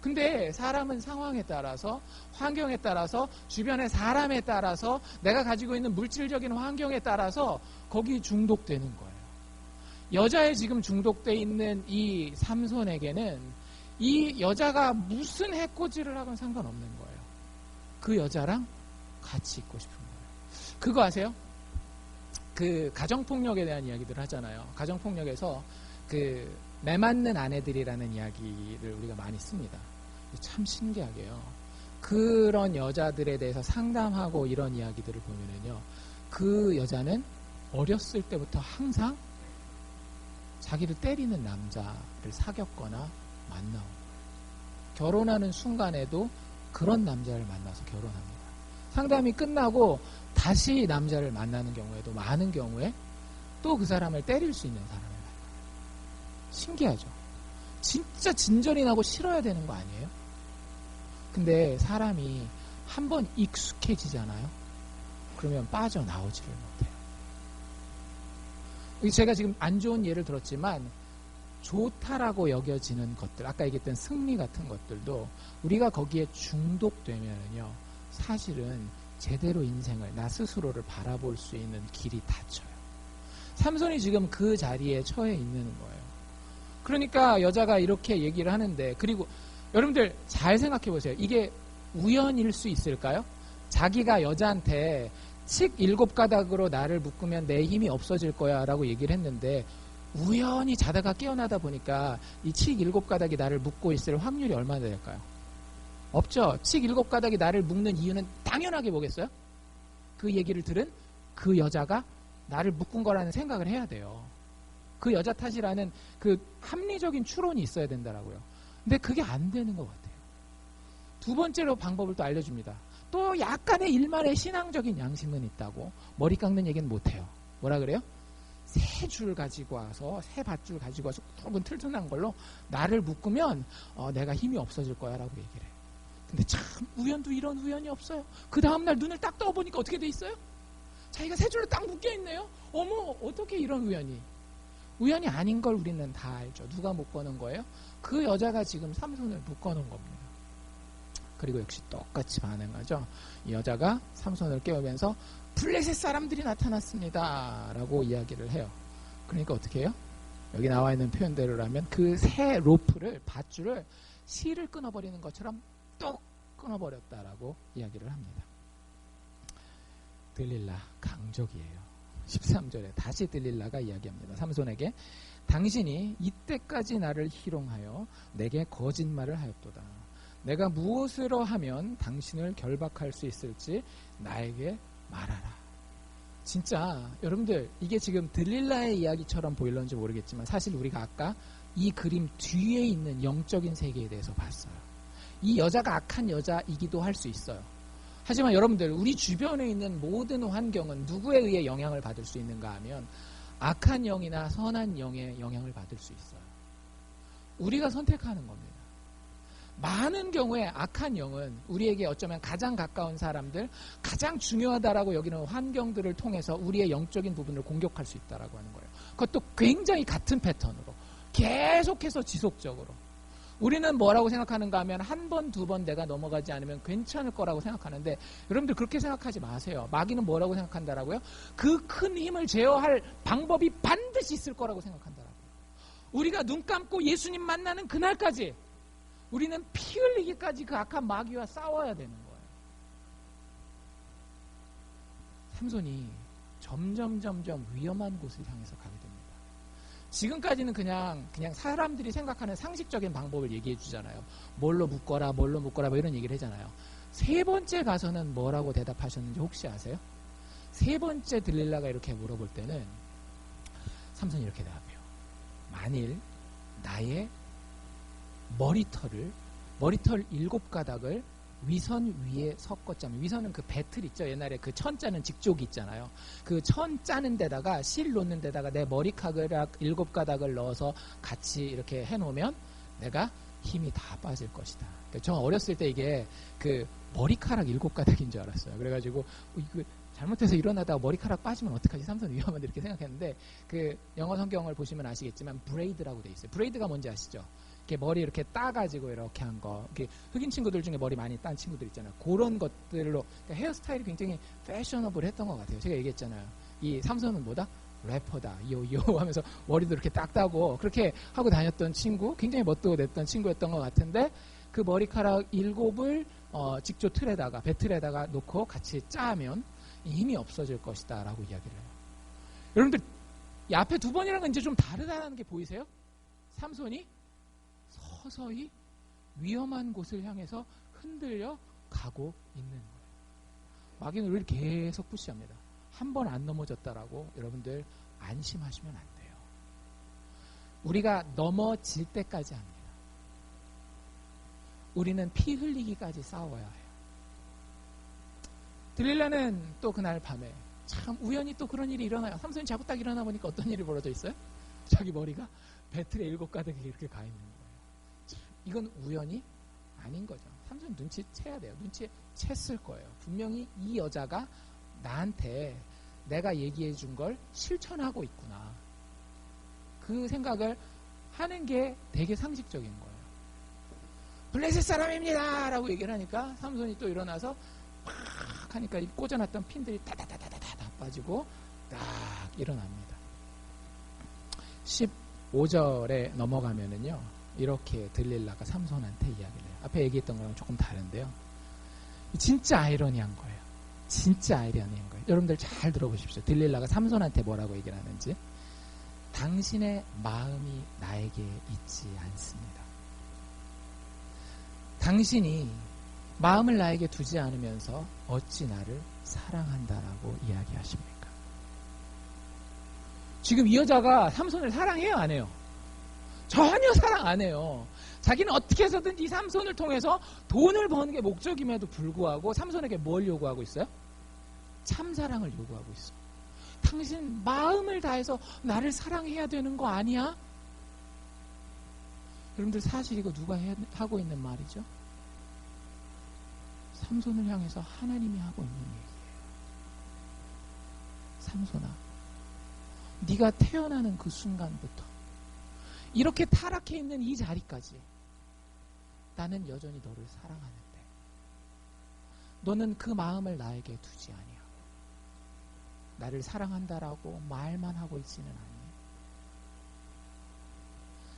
근데 사람은 상황에 따라서, 환경에 따라서, 주변의 사람에 따라서, 내가 가지고 있는 물질적인 환경에 따라서 거기 중독되는 거예요. 여자에 지금 중독되어 있는 이 삼손에게는 이 여자가 무슨 해코지를 하건 상관없는 거예요. 그 여자랑 같이 있고 싶은 거예요. 그거 아세요? 그 가정폭력에 대한 이야기들을 하잖아요. 가정폭력에서 그 매맞는 아내들이라는 이야기를 우리가 많이 씁니다. 참 신기하게요. 그런 여자들에 대해서 상담하고 이런 이야기들을 보면은요, 그 여자는 어렸을 때부터 항상 자기를 때리는 남자를 사귀었거나 만나고, 결혼하는 순간에도 그런 남자를 만나서 결혼합니다. 상담이 끝나고 다시 남자를 만나는 경우에도 많은 경우에 또 그 사람을 때릴 수 있는 사람을 만나요. 신기하죠? 진짜 진전이 나고 싫어야 되는 거 아니에요? 근데 사람이 한번 익숙해지잖아요? 그러면 빠져나오지를 못해요. 제가 지금 안 좋은 예를 들었지만 좋다라고 여겨지는 것들, 아까 얘기했던 승리 같은 것들도 우리가 거기에 중독되면요, 사실은 제대로 인생을, 나 스스로를 바라볼 수 있는 길이 닫혀요. 삼손이 지금 그 자리에 처해 있는 거예요. 그러니까 여자가 이렇게 얘기를 하는데, 그리고 여러분들 잘 생각해 보세요. 이게 우연일 수 있을까요? 자기가 여자한테 칡 7가닥으로 나를 묶으면 내 힘이 없어질 거야 라고 얘기를 했는데, 우연히 자다가 깨어나다 보니까 이 칡 7가닥이 나를 묶고 있을 확률이 얼마나 될까요? 없죠. 칡 7가닥이 나를 묶는 이유는 당연하게 뭐겠어요? 그 얘기를 들은 그 여자가 나를 묶은 거라는 생각을 해야 돼요. 그 여자 탓이라는 그 합리적인 추론이 있어야 된다라고요. 근데 그게 안 되는 것 같아요. 두 번째로 방법을 또 알려줍니다. 또 약간의 일말의 신앙적인 양심은 있다고. 머리 깎는 얘기는 못해요. 뭐라 그래요? 새 줄 가지고 와서, 새 밧줄 가지고 와서 굵은 튼튼한 걸로 나를 묶으면 내가 힘이 없어질 거야 라고 얘기를 해요. 근데 참 우연도 이런 우연이 없어요. 그 다음날 눈을 딱 떠보니까 어떻게 돼 있어요? 자기가 새 줄로 딱 묶여있네요. 어머, 어떻게 이런 우연이. 우연이 아닌 걸 우리는 다 알죠. 누가 묶어놓은 거예요? 그 여자가 지금 삼손을 묶어놓은 겁니다. 그리고 역시 똑같이 반응하죠. 이 여자가 삼손을 깨우면서 블레셋 사람들이 나타났습니다 라고 이야기를 해요. 그러니까 어떻게 해요? 여기 나와 있는 표현대로라면 그 새 로프를, 밧줄을 실을 끊어버리는 것처럼 똑 끊어버렸다라고 이야기를 합니다. 들릴라 강적이에요. 13절에 다시 들릴라가 이야기합니다. 삼손에게 당신이 이때까지 나를 희롱하여 내게 거짓말을 하였도다. 내가 무엇으로 하면 당신을 결박할 수 있을지 나에게 말하라. 진짜 여러분들 이게 지금 들릴라의 이야기처럼 보일런지 모르겠지만 사실 우리가 아까 이 그림 뒤에 있는 영적인 세계에 대해서 봤어요. 이 여자가 악한 여자이기도 할 수 있어요. 하지만 여러분들 우리 주변에 있는 모든 환경은 누구에 의해 영향을 받을 수 있는가 하면 악한 영이나 선한 영의 영향을 받을 수 있어요. 우리가 선택하는 겁니다. 많은 경우에 악한 영은 우리에게 어쩌면 가장 가까운 사람들, 가장 중요하다라고 여기는 환경들을 통해서 우리의 영적인 부분을 공격할 수 있다라고 하는 거예요. 그것도 굉장히 같은 패턴으로 계속해서 지속적으로. 우리는 뭐라고 생각하는가 하면 한 번, 두 번 내가 넘어가지 않으면 괜찮을 거라고 생각하는데 여러분들 그렇게 생각하지 마세요. 마귀는 뭐라고 생각한다라고요? 그 큰 힘을 제어할 방법이 반드시 있을 거라고 생각한다라고요. 우리가 눈 감고 예수님 만나는 그날까지 우리는 피 흘리기까지 그 악한 마귀와 싸워야 되는 거예요. 삼손이 점점 위험한 곳을 향해서 가게 됩니다. 지금까지는 그냥 사람들이 생각하는 상식적인 방법을 얘기해 주잖아요. 뭘로 묶어라 뭐 이런 얘기를 하잖아요. 세 번째 가서는 뭐라고 대답하셨는지 혹시 아세요? 세 번째 들릴라가 이렇게 물어볼 때는 삼손이 이렇게 대답해요. 만일 나의 머리털 7가닥을 위선 위에 섞었자면, 위선은 그 배틀 있죠. 옛날에 그 천 짜는 직조기 있잖아요. 그 천 짜는 데다가 실 놓는 데다가 내 머리카락 7가닥을 넣어서 같이 이렇게 해놓으면 내가 힘이 다 빠질 것이다. 저 어렸을 때 이게 그 머리카락 7가닥인 줄 알았어요. 그래가지고 이거 잘못해서 일어나다가 머리카락 빠지면 어떡하지? 삼손 위험한데 이렇게 생각했는데 그 영어 성경을 보시면 아시겠지만 브레이드라고 돼 있어요. 브레이드가 뭔지 아시죠? 머리 이렇게 따가지고 이렇게 한 거. 흑인 친구들 중에 머리 많이 딴 친구들 있잖아요. 그런 것들로 그러니까 헤어스타일이 굉장히 패셔너블 했던 것 같아요. 제가 얘기했잖아요. 이 삼손은 뭐다? 래퍼다. 요요 하면서 머리도 이렇게 딱 따고 그렇게 하고 다녔던 친구, 굉장히 멋도 냈던 친구였던 것 같은데 그 머리카락 7을 직조 틀에다가 배틀에다가 놓고 같이 짜면 힘이 없어질 것이다 라고 이야기를 해요. 여러분들 이 앞에 두 번이라는 건 이제 좀 다르다는 게 보이세요? 삼손이 서서히 위험한 곳을 향해서 흔들려 가고 있는 거예요. 마귀는 우리를 계속 푸시합니다. 한 번 안 넘어졌다라고 여러분들 안심하시면 안 돼요. 우리가 넘어질 때까지 합니다. 우리는 피 흘리기까지 싸워야 해요. 들릴라는 또 그날 밤에 참 우연히 또 그런 일이 일어나요. 삼손이 자고 딱 일어나 보니까 어떤 일이 벌어져 있어요? 자기 머리가 배틀에 7가닥이 이렇게 가 있는 거예요. 이건 우연이 아닌 거죠. 삼손 눈치채야 돼요. 눈치챘을 거예요. 분명히 이 여자가 나한테 내가 얘기해 준 걸 실천하고 있구나. 그 생각을 하는 게 되게 상식적인 거예요. 블레셋 사람입니다! 라고 얘기를 하니까 삼손이 또 일어나서 팍 하니까 이 꽂아놨던 핀들이 다다다다다 빠지고 딱 일어납니다. 15절에 넘어가면은요. 이렇게 들릴라가 삼손한테 이야기를 해요. 앞에 얘기했던 거랑 조금 다른데요. 진짜 아이러니한 거예요. 진짜 아이러니한 거예요. 여러분들 잘 들어보십시오. 들릴라가 삼손한테 뭐라고 얘기를 하는지. 당신의 마음이 나에게 있지 않습니다. 당신이 마음을 나에게 두지 않으면서 어찌 나를 사랑한다라고 이야기하십니까? 지금 이 여자가 삼손을 사랑해요, 안 해요? 전혀 사랑 안 해요. 자기는 어떻게 해서든지 삼손을 통해서 돈을 버는 게 목적임에도 불구하고 삼손에게 뭘 요구하고 있어요? 참사랑을 요구하고 있어. 당신 마음을 다해서 나를 사랑해야 되는 거 아니야? 여러분들 사실 이거 누가 하고 있는 말이죠? 삼손을 향해서 하나님이 하고 있는 얘기예요. 삼손아, 네가 태어나는 그 순간부터 이렇게 타락해 있는 이 자리까지 나는 여전히 너를 사랑하는데 너는 그 마음을 나에게 두지 아니하고 나를 사랑한다라고 말만 하고 있지는 않니?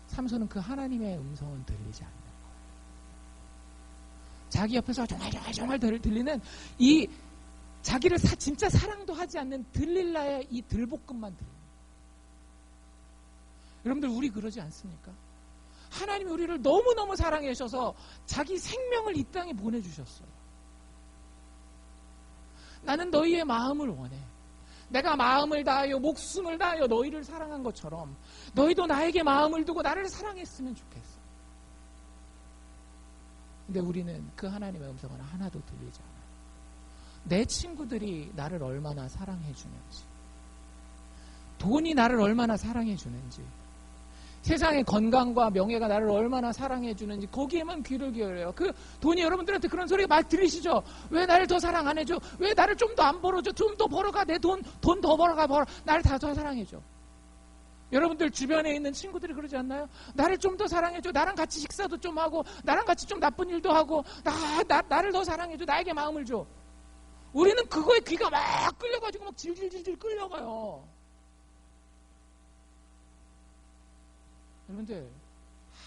삼손은 그 하나님의 음성은 들리지 않는 거예요. 자기 옆에서 정말 들리는 이 자기를 진짜 사랑도 하지 않는 들릴라의 이 들볶음만 들립니다. 여러분들 우리 그러지 않습니까? 하나님이 우리를 너무너무 사랑해 주셔서 자기 생명을 이 땅에 보내주셨어요. 나는 너희의 마음을 원해. 내가 마음을 다하여 목숨을 다하여 너희를 사랑한 것처럼 너희도 나에게 마음을 두고 나를 사랑했으면 좋겠어. 근데 우리는 그 하나님의 음성은 하나도 들리지 않아요. 내 친구들이 나를 얼마나 사랑해 주는지, 돈이 나를 얼마나 사랑해 주는지, 세상의 건강과 명예가 나를 얼마나 사랑해 주는지 거기에만 귀를 기울여요. 그 돈이 여러분들한테 그런 소리 막 들리시죠? 왜 나를 더 사랑 안 해줘? 왜 나를 좀 더 안 벌어줘? 좀 더 벌어가. 내 돈 더 벌어가. 나를 더 사랑해줘. 여러분들 주변에 있는 친구들이 그러지 않나요? 나를 좀 더 사랑해줘. 나랑 같이 식사도 좀 하고, 나랑 같이 좀 나쁜 일도 하고, 나를 더 사랑해줘. 나에게 마음을 줘. 우리는 그거에 귀가 막 끌려가지고 막 질질질질 끌려가요. 여러분들,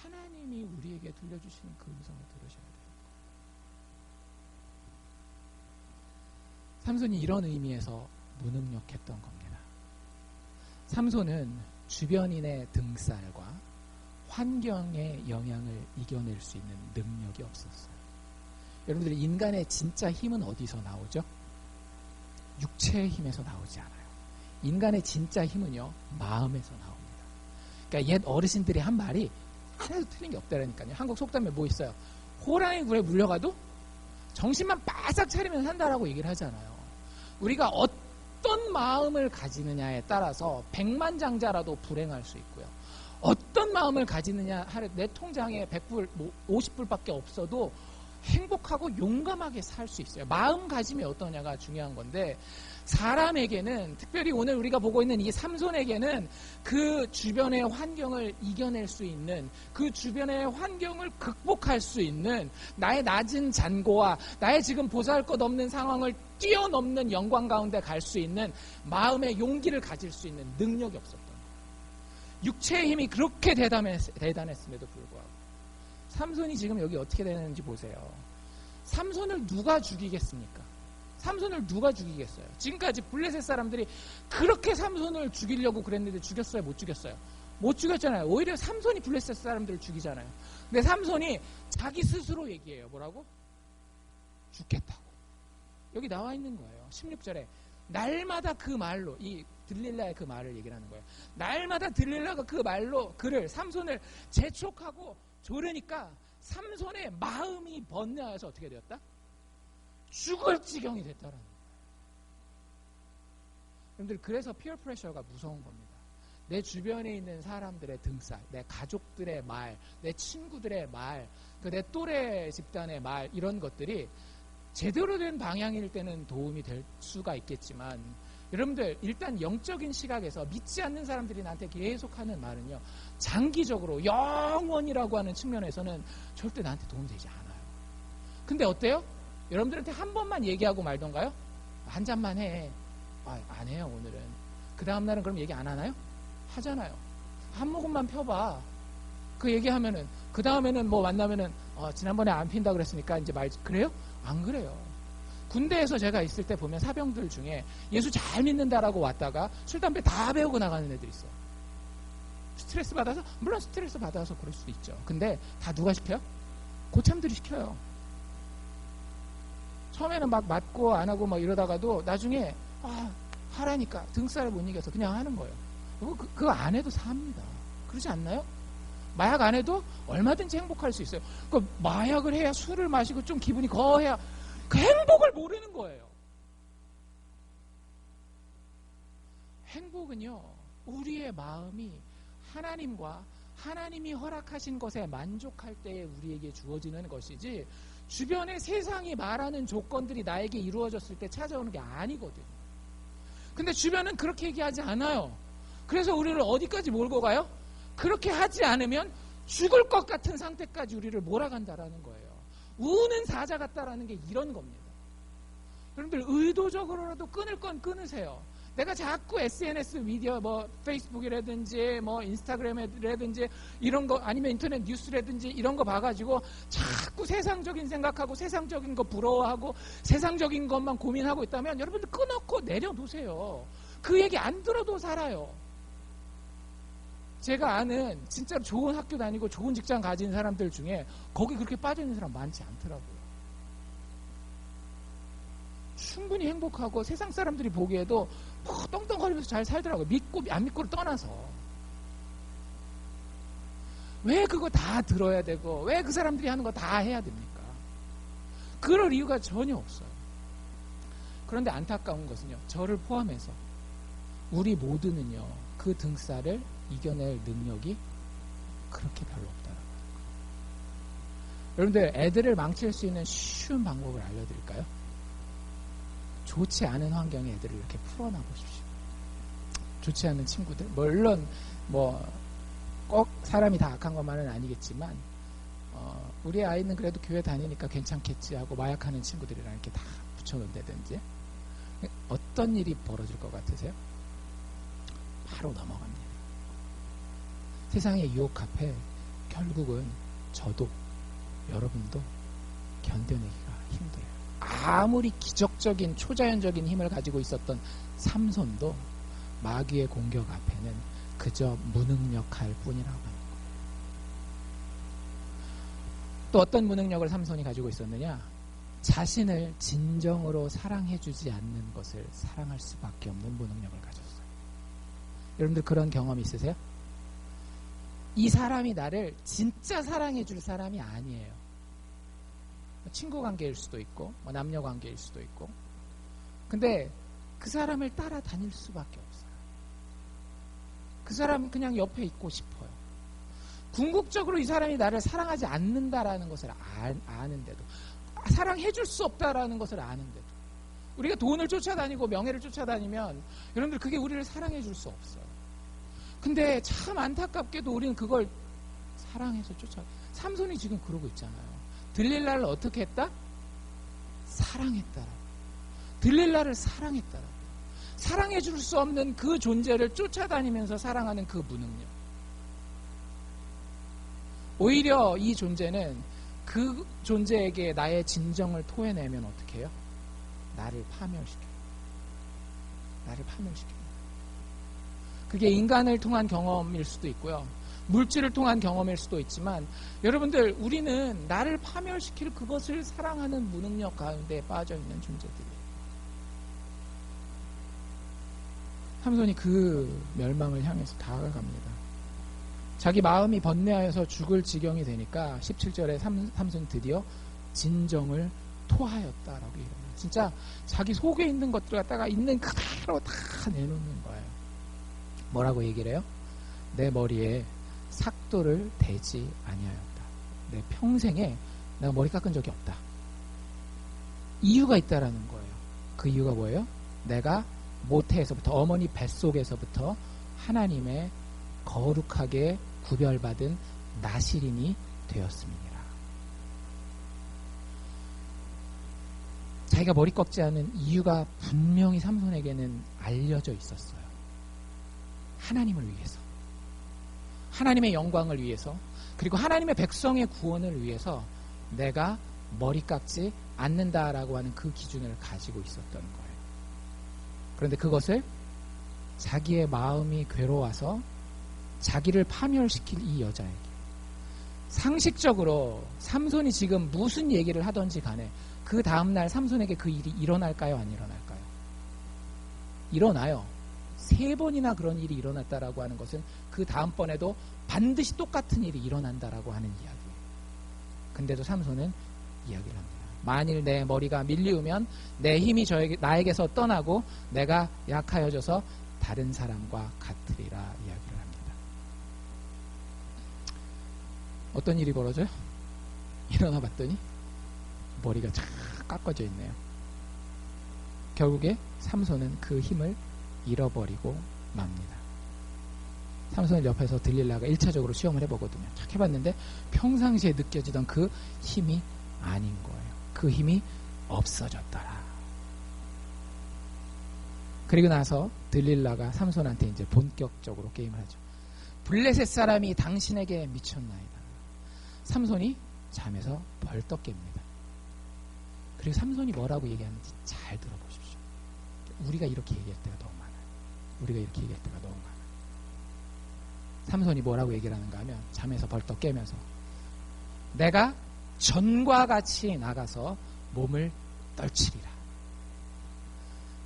하나님이 우리에게 들려주시는 그 음성을 들으셔야 돼요. 삼손이 이런 의미에서 무능력했던 겁니다. 삼손은 주변인의 등살과 환경의 영향을 이겨낼 수 있는 능력이 없었어요. 여러분들, 인간의 진짜 힘은 어디서 나오죠? 육체의 힘에서 나오지 않아요. 인간의 진짜 힘은요, 마음에서 나옵니다. 그러니까 옛 어르신들이 한 말이 하나도 틀린 게 없다라니까요. 한국 속담에 뭐 있어요? 호랑이 굴에 물려가도 정신만 바싹 차리면 산다라고 얘기를 하잖아요. 우리가 어떤 마음을 가지느냐에 따라서 백만장자라도 불행할 수 있고요. 어떤 마음을 가지느냐, 내 통장에 100불, 50불밖에 없어도 행복하고 용감하게 살 수 있어요. 마음가짐이 어떠냐가 중요한 건데, 사람에게는, 특별히 오늘 우리가 보고 있는 이 삼손에게는 그 주변의 환경을 이겨낼 수 있는, 그 주변의 환경을 극복할 수 있는, 나의 낮은 잔고와 나의 지금 보잘것없는 상황을 뛰어넘는 영광 가운데 갈 수 있는 마음의 용기를 가질 수 있는 능력이 없었던 거예요. 육체의 힘이 그렇게 대단했음에도 불구하고 삼손이 지금 여기 어떻게 되는지 보세요. 삼손을 누가 죽이겠습니까? 삼손을 누가 죽이겠어요? 지금까지 블레셋 사람들이 그렇게 삼손을 죽이려고 그랬는데 죽였어요? 못 죽였어요? 못 죽였잖아요. 오히려 삼손이 블레셋 사람들을 죽이잖아요. 근데 삼손이 자기 스스로 얘기해요. 뭐라고? 죽겠다고. 여기 나와 있는 거예요. 16절에 날마다 그 말로, 이 들릴라의 그 말을 얘기를 하는 거예요. 날마다 들릴라가 그 말로 삼손을 재촉하고 조르니까 삼손의 마음이 번뇌하여서 어떻게 되었다? 죽을 지경이 됐다라는 거예요. 여러분들, 그래서 피어 프레셔가 무서운 겁니다. 내 주변에 있는 사람들의 등살, 내 가족들의 말, 내 친구들의 말, 내 또래 집단의 말, 이런 것들이 제대로 된 방향일 때는 도움이 될 수가 있겠지만, 여러분들, 일단 영적인 시각에서 믿지 않는 사람들이 나한테 계속하는 말은요, 장기적으로 영원이라고 하는 측면에서는 절대 나한테 도움이 되지 않아요. 근데 어때요? 여러분들한테 한 번만 얘기하고 말던가요? 한 잔만 해. 안 해요, 오늘은. 그 다음날은 그럼 얘기 안 하나요? 하잖아요. 한 모금만 펴봐. 그 얘기하면은, 그 다음에는 뭐 만나면은, 지난번에 안 핀다 그랬으니까 이제 그래요? 안 그래요. 군대에서 제가 있을 때 보면 사병들 중에 예수 잘 믿는다라고 왔다가 술, 담배 다 배우고 나가는 애들이 있어요. 스트레스 받아서? 물론 스트레스 받아서 그럴 수도 있죠. 근데 다 누가 시켜요? 고참들이 시켜요. 처음에는 막 맞고 안 하고 막 이러다가도 나중에 하라니까 등살을 못 이겨서 그냥 하는 거예요. 그거 안 해도 삽니다. 그러지 않나요? 마약 안 해도 얼마든지 행복할 수 있어요. 그 마약을 해야, 술을 마시고 좀 기분이 거해야 그 행복을 모르는 거예요. 행복은요, 우리의 마음이 하나님과 하나님이 허락하신 것에 만족할 때에 우리에게 주어지는 것이지, 주변의 세상이 말하는 조건들이 나에게 이루어졌을 때 찾아오는 게 아니거든요. 근데 주변은 그렇게 얘기하지 않아요. 그래서 우리를 어디까지 몰고 가요? 그렇게 하지 않으면 죽을 것 같은 상태까지 우리를 몰아간다라는 거예요. 우는 사자 같다라는 게 이런 겁니다. 여러분들, 의도적으로라도 끊을 건 끊으세요. 내가 자꾸 SNS 미디어, 뭐 페이스북이라든지 뭐 인스타그램이라든지 이런 거, 아니면 인터넷 뉴스라든지 이런 거 봐가지고 자꾸 세상적인 생각하고 세상적인 거 부러워하고 세상적인 것만 고민하고 있다면 여러분들 끊어놓고 내려놓으세요. 그 얘기 안 들어도 살아요. 제가 아는 진짜로 좋은 학교 다니고 좋은 직장 가진 사람들 중에 거기 그렇게 빠져있는 사람 많지 않더라고요. 충분히 행복하고 세상 사람들이 보기에도 뭐 떵떵거리면서 잘 살더라고요. 믿고 안 믿고를 떠나서. 왜 그거 다 들어야 되고 왜 그 사람들이 하는 거 다 해야 됩니까? 그럴 이유가 전혀 없어요. 그런데 안타까운 것은요, 저를 포함해서 우리 모두는요, 그 등살을 이겨낼 능력이 그렇게 별로 없다라고. 여러분들, 애들을 망칠 수 있는 쉬운 방법을 알려드릴까요? 좋지 않은 환경에 애들을 이렇게 풀어놔 보십시오. 좋지 않은 친구들, 물론 꼭 사람이 다 악한 것만은 아니겠지만 우리 아이는 그래도 교회 다니니까 괜찮겠지 하고 마약하는 친구들이랑 이렇게 다 붙여놓는다든지 어떤 일이 벌어질 것 같으세요? 바로 넘어갑니다. 세상의 유혹 앞에 결국은 저도 여러분도 견뎌내기가 힘들어요. 아무리 기적적인 초자연적인 힘을 가지고 있었던 삼손도 마귀의 공격 앞에는 그저 무능력할 뿐이라고 하는 거예요. 또 어떤 무능력을 삼손이 가지고 있었느냐? 자신을 진정으로 사랑해주지 않는 것을 사랑할 수밖에 없는 무능력을 가졌어요. 여러분들 그런 경험 있으세요? 이 사람이 나를 진짜 사랑해줄 사람이 아니에요. 친구 관계일 수도 있고 남녀 관계일 수도 있고, 근데 그 사람을 따라다닐 수밖에 없어요. 그 사람은 그냥 옆에 있고 싶어요. 궁극적으로 이 사람이 나를 사랑하지 않는다라는 것을 아는데도, 사랑해줄 수 없다라는 것을 아는데도, 우리가 돈을 쫓아다니고 명예를 쫓아다니면 여러분들 그게 우리를 사랑해줄 수 없어요. 근데 참 안타깝게도 우리는 그걸 사랑해서 삼손이 지금 그러고 있잖아요. 들릴라를 어떻게 했다? 사랑했다라고. 들릴라를 사랑했다라고. 사랑해줄 수 없는 그 존재를 쫓아다니면서 사랑하는 그 무능력. 오히려 이 존재는 그 존재에게 나의 진정을 토해내면 어떻게 해요? 나를 파멸시켜요. 나를 파멸시켜요. 그게 인간을 통한 경험일 수도 있고요. 물질을 통한 경험일 수도 있지만, 여러분들, 우리는 나를 파멸시킬 그것을 사랑하는 무능력 가운데 빠져있는 존재들이에요. 삼손이 그 멸망을 향해서 다가갑니다. 자기 마음이 번뇌하여서 죽을 지경이 되니까 17절에 삼손이 드디어 진정을 토하였다라고 얘기합니다. 진짜 자기 속에 있는 것들 갖다가 있는 그대로 다 내놓는 거예요. 뭐라고 얘기를 해요? 내 머리에 삭도를 대지 아니하였다. 내 평생에 내가 머리 깎은 적이 없다. 이유가 있다라는 거예요. 그 이유가 뭐예요? 내가 모태에서부터, 어머니 뱃속에서부터 하나님의 거룩하게 구별받은 나실인이 되었습니다. 자기가 머리 꺾지 않은 이유가 분명히 삼손에게는 알려져 있었어요. 하나님을 위해서, 하나님의 영광을 위해서, 그리고 하나님의 백성의 구원을 위해서 내가 머리 깎지 않는다라고 하는 그 기준을 가지고 있었던 거예요. 그런데 그것을 자기의 마음이 괴로워서 자기를 파멸시킬 이 여자에게, 상식적으로 삼손이 지금 무슨 얘기를 하던지 간에 그 다음날 삼손에게 그 일이 일어날까요? 안 일어날까요? 일어나요. 3번이나 그런 일이 일어났다라고 하는 것은 그 다음번에도 반드시 똑같은 일이 일어난다라고 하는 이야기예요. 근데도 삼손은 이야기를 합니다. 만일 내 머리가 밀리우면 내 힘이 나에게서 떠나고 내가 약하여져서 다른 사람과 같으리라 이야기를 합니다. 어떤 일이 벌어져요? 일어나 봤더니 머리가 쫙 깎아져 있네요. 결국에 삼손은 그 힘을 잃어버리고 맙니다. 삼손을 옆에서 들릴라가 1차적으로 시험을 해보거든요. 착 해봤는데 평상시에 느껴지던 그 힘이 아닌 거예요. 그 힘이 없어졌더라. 그리고 나서 들릴라가 삼손한테 이제 본격적으로 게임을 하죠. 블레셋 사람이 당신에게 미쳤나이다. 삼손이 잠에서 벌떡 깹니다. 그리고 삼손이 뭐라고 얘기하는지 잘 들어보십시오. 우리가 이렇게 얘기할 때가 너무 많아요. 우리가 이렇게 얘기할 때가 너무 많아요. 삼손이 뭐라고 얘기를 하는가 하면, 잠에서 벌떡 깨면서 내가 전과 같이 나가서 몸을 떨치리라.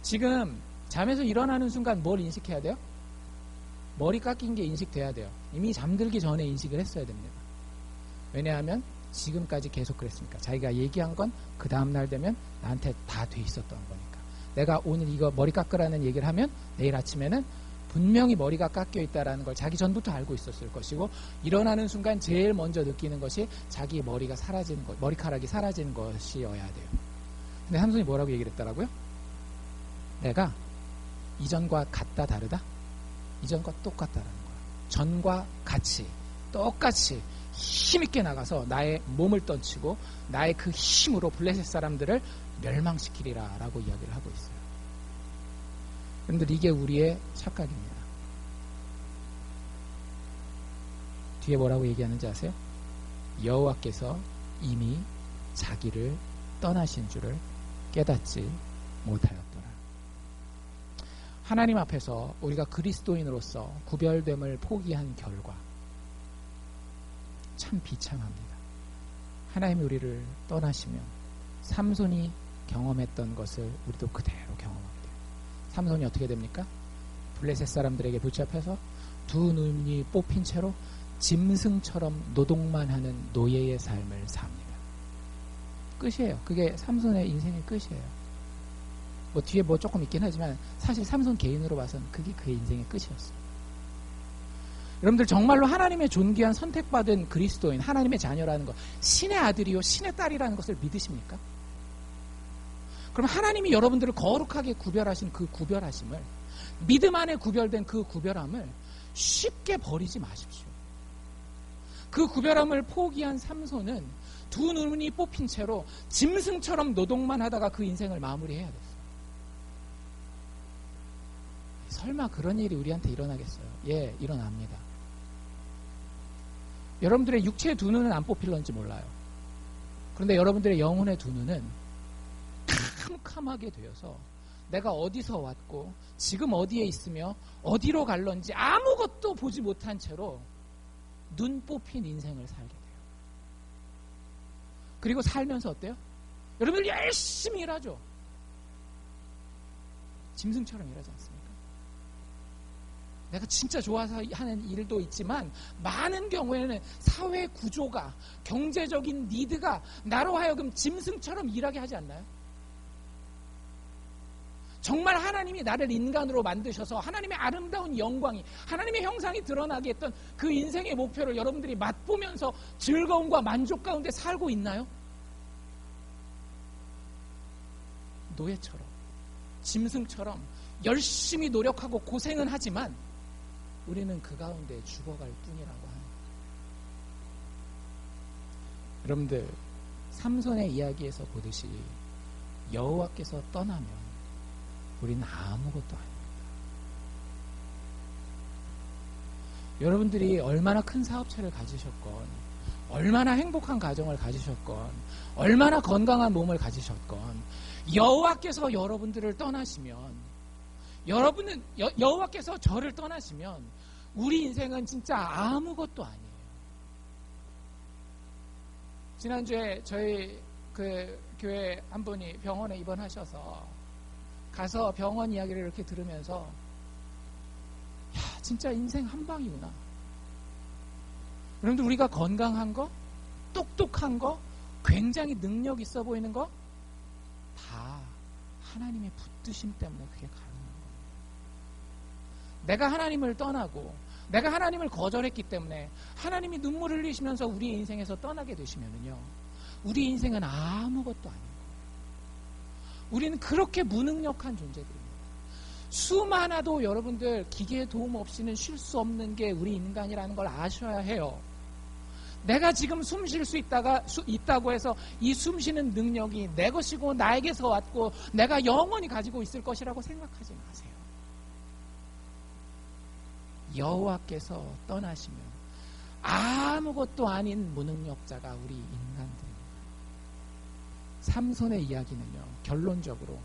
지금 잠에서 일어나는 순간 뭘 인식해야 돼요? 머리 깎인 게 인식돼야 돼요. 이미 잠들기 전에 인식을 했어야 됩니다. 왜냐하면 지금까지 계속 그랬으니까. 자기가 얘기한 건 그 다음날 되면 나한테 다 돼 있었던 거니까. 내가 오늘 이거 머리 깎으라는 얘기를 하면 내일 아침에는 분명히 머리가 깎여 있다라는 걸 자기 전부터 알고 있었을 것이고, 일어나는 순간 제일 먼저 느끼는 것이 자기 머리가 사라지는 것, 머리카락이 사라지는 것이어야 돼요. 근데 삼손이 뭐라고 얘기를 했더라고요? 내가 이전과 같다 다르다? 이전과 똑같다는 거야. 전과 같이 똑같이 힘있게 나가서 나의 몸을 떨치고 나의 그 힘으로 블레셋 사람들을 멸망시키리라 라고 이야기를 하고 있어요. 여러분들, 이게 우리의 착각입니다. 뒤에 뭐라고 얘기하는지 아세요? 여호와께서 이미 자기를 떠나신 줄을 깨닫지 못하였더라. 하나님 앞에서 우리가 그리스도인으로서 구별됨을 포기한 결과 참 비참합니다. 하나님이 우리를 떠나시면 삼손이 경험했던 것을 우리도 그대로 경험하게 돼요. 삼손이 어떻게 됩니까? 블레셋 사람들에게 붙잡혀서 두 눈이 뽑힌 채로 짐승처럼 노동만 하는 노예의 삶을 삽니다. 끝이에요. 그게 삼손의 인생의 끝이에요. 뭐 뒤에 뭐 조금 있긴 하지만 사실 삼손 개인으로 봐서는 그게 그의 인생의 끝이었어요. 여러분들, 정말로 하나님의 존귀한 선택받은 그리스도인, 하나님의 자녀라는 것, 신의 아들이요 신의 딸이라는 것을 믿으십니까? 그럼 하나님이 여러분들을 거룩하게 구별하신 그 구별하심을, 믿음 안에 구별된 그 구별함을 쉽게 버리지 마십시오. 그 구별함을 포기한 삼손은 두 눈이 뽑힌 채로 짐승처럼 노동만 하다가 그 인생을 마무리해야 됐어요. 설마 그런 일이 우리한테 일어나겠어요? 예, 일어납니다. 여러분들의 육체의 두 눈은 안 뽑힐런지 몰라요. 그런데 여러분들의 영혼의 두 눈은 캄캄하게 되어서 내가 어디서 왔고 지금 어디에 있으며 어디로 갈런지 아무것도 보지 못한 채로 눈 뽑힌 인생을 살게 돼요. 그리고 살면서 어때요? 여러분들 열심히 일하죠. 짐승처럼 일하지 않습니까? 내가 진짜 좋아서 하는 일도 있지만 많은 경우에는 사회 구조가, 경제적인 니드가 나로 하여금 짐승처럼 일하게 하지 않나요? 정말 하나님이 나를 인간으로 만드셔서 하나님의 아름다운 영광이, 하나님의 형상이 드러나게 했던 그 인생의 목표를 여러분들이 맛보면서 즐거움과 만족 가운데 살고 있나요? 노예처럼, 짐승처럼 열심히 노력하고 고생은 하지만 우리는 그 가운데 죽어갈 뿐이라고 하는 거예요. 여러분들, 삼손의 이야기에서 보듯이 여호와께서 떠나면 우리는 아무것도 아닙니다. 여러분들이 얼마나 큰 사업체를 가지셨건, 얼마나 행복한 가정을 가지셨건, 얼마나 건강한 몸을 가지셨건, 여호와께서 여러분들을 떠나시면, 여호와께서 저를 떠나시면 우리 인생은 진짜 아무것도 아니에요. 지난주에 저희 그 교회 한 분이 병원에 입원하셔서 가서 병원 이야기를 이렇게 들으면서, 야, 진짜 인생 한 방이구나. 여러분들, 우리가 건강한 거, 똑똑한 거, 굉장히 능력 있어 보이는 거 다 하나님의 붙드심 때문에 그게 가능한 거예요. 내가 하나님을 떠나고 내가 하나님을 거절했기 때문에 하나님이 눈물을 흘리시면서 우리의 인생에서 떠나게 되시면은요, 우리 인생은 아무것도 아닌 거예요. 우리는 그렇게 무능력한 존재들입니다. 숨 하나도 여러분들 기계의 도움 없이는 쉴 수 없는 게 우리 인간이라는 걸 아셔야 해요. 내가 지금 숨 쉴 수 있다고 해서 이 숨 쉬는 능력이 내 것이고 나에게서 왔고 내가 영원히 가지고 있을 것이라고 생각하지 마세요. 여호와께서 떠나시면 아무것도 아닌 무능력자가 우리 인간들입니다. 삼손의 이야기는요, 결론적으로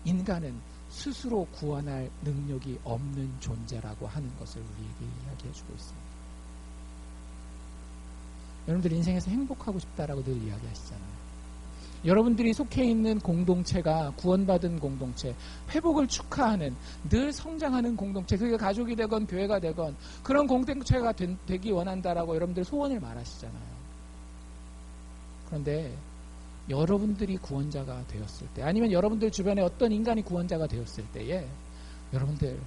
인간은 스스로 구원할 능력이 없는 존재라고 하는 것을 우리에게 이야기해주고 있습니다. 여러분들 인생에서 행복하고 싶다라고 늘 이야기하시잖아요. 여러분들이 속해 있는 공동체가 구원받은 공동체, 회복을 축하하는, 늘 성장하는 공동체, 그게 가족이 되건 교회가 되건 그런 공동체가 되기 원한다라고 여러분들 소원을 말하시잖아요. 그런데 여러분들이 구원자가 되었을 때, 아니면 여러분들 주변에 어떤 인간이 구원자가 되었을 때에 여러분들,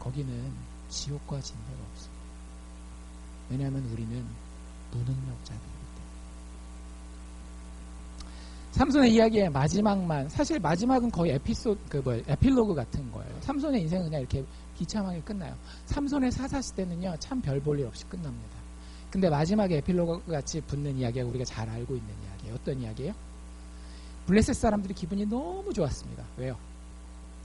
거기는 지옥과 진노가 없습니다. 왜냐하면 우리는 무능력자들이기 때문에. 삼손의 이야기의 마지막만, 사실 마지막은 거의 에필로그 같은 거예요. 삼손의 인생은 그냥 이렇게 비참하게 끝나요. 삼손의 사사시대는요, 참 별 볼 일 없이 끝납니다. 근데 마지막에 에필로그 같이 붙는 이야기가 우리가 잘 알고 있는 이야기예요. 어떤 이야기예요? 블레셋 사람들이 기분이 너무 좋았습니다. 왜요?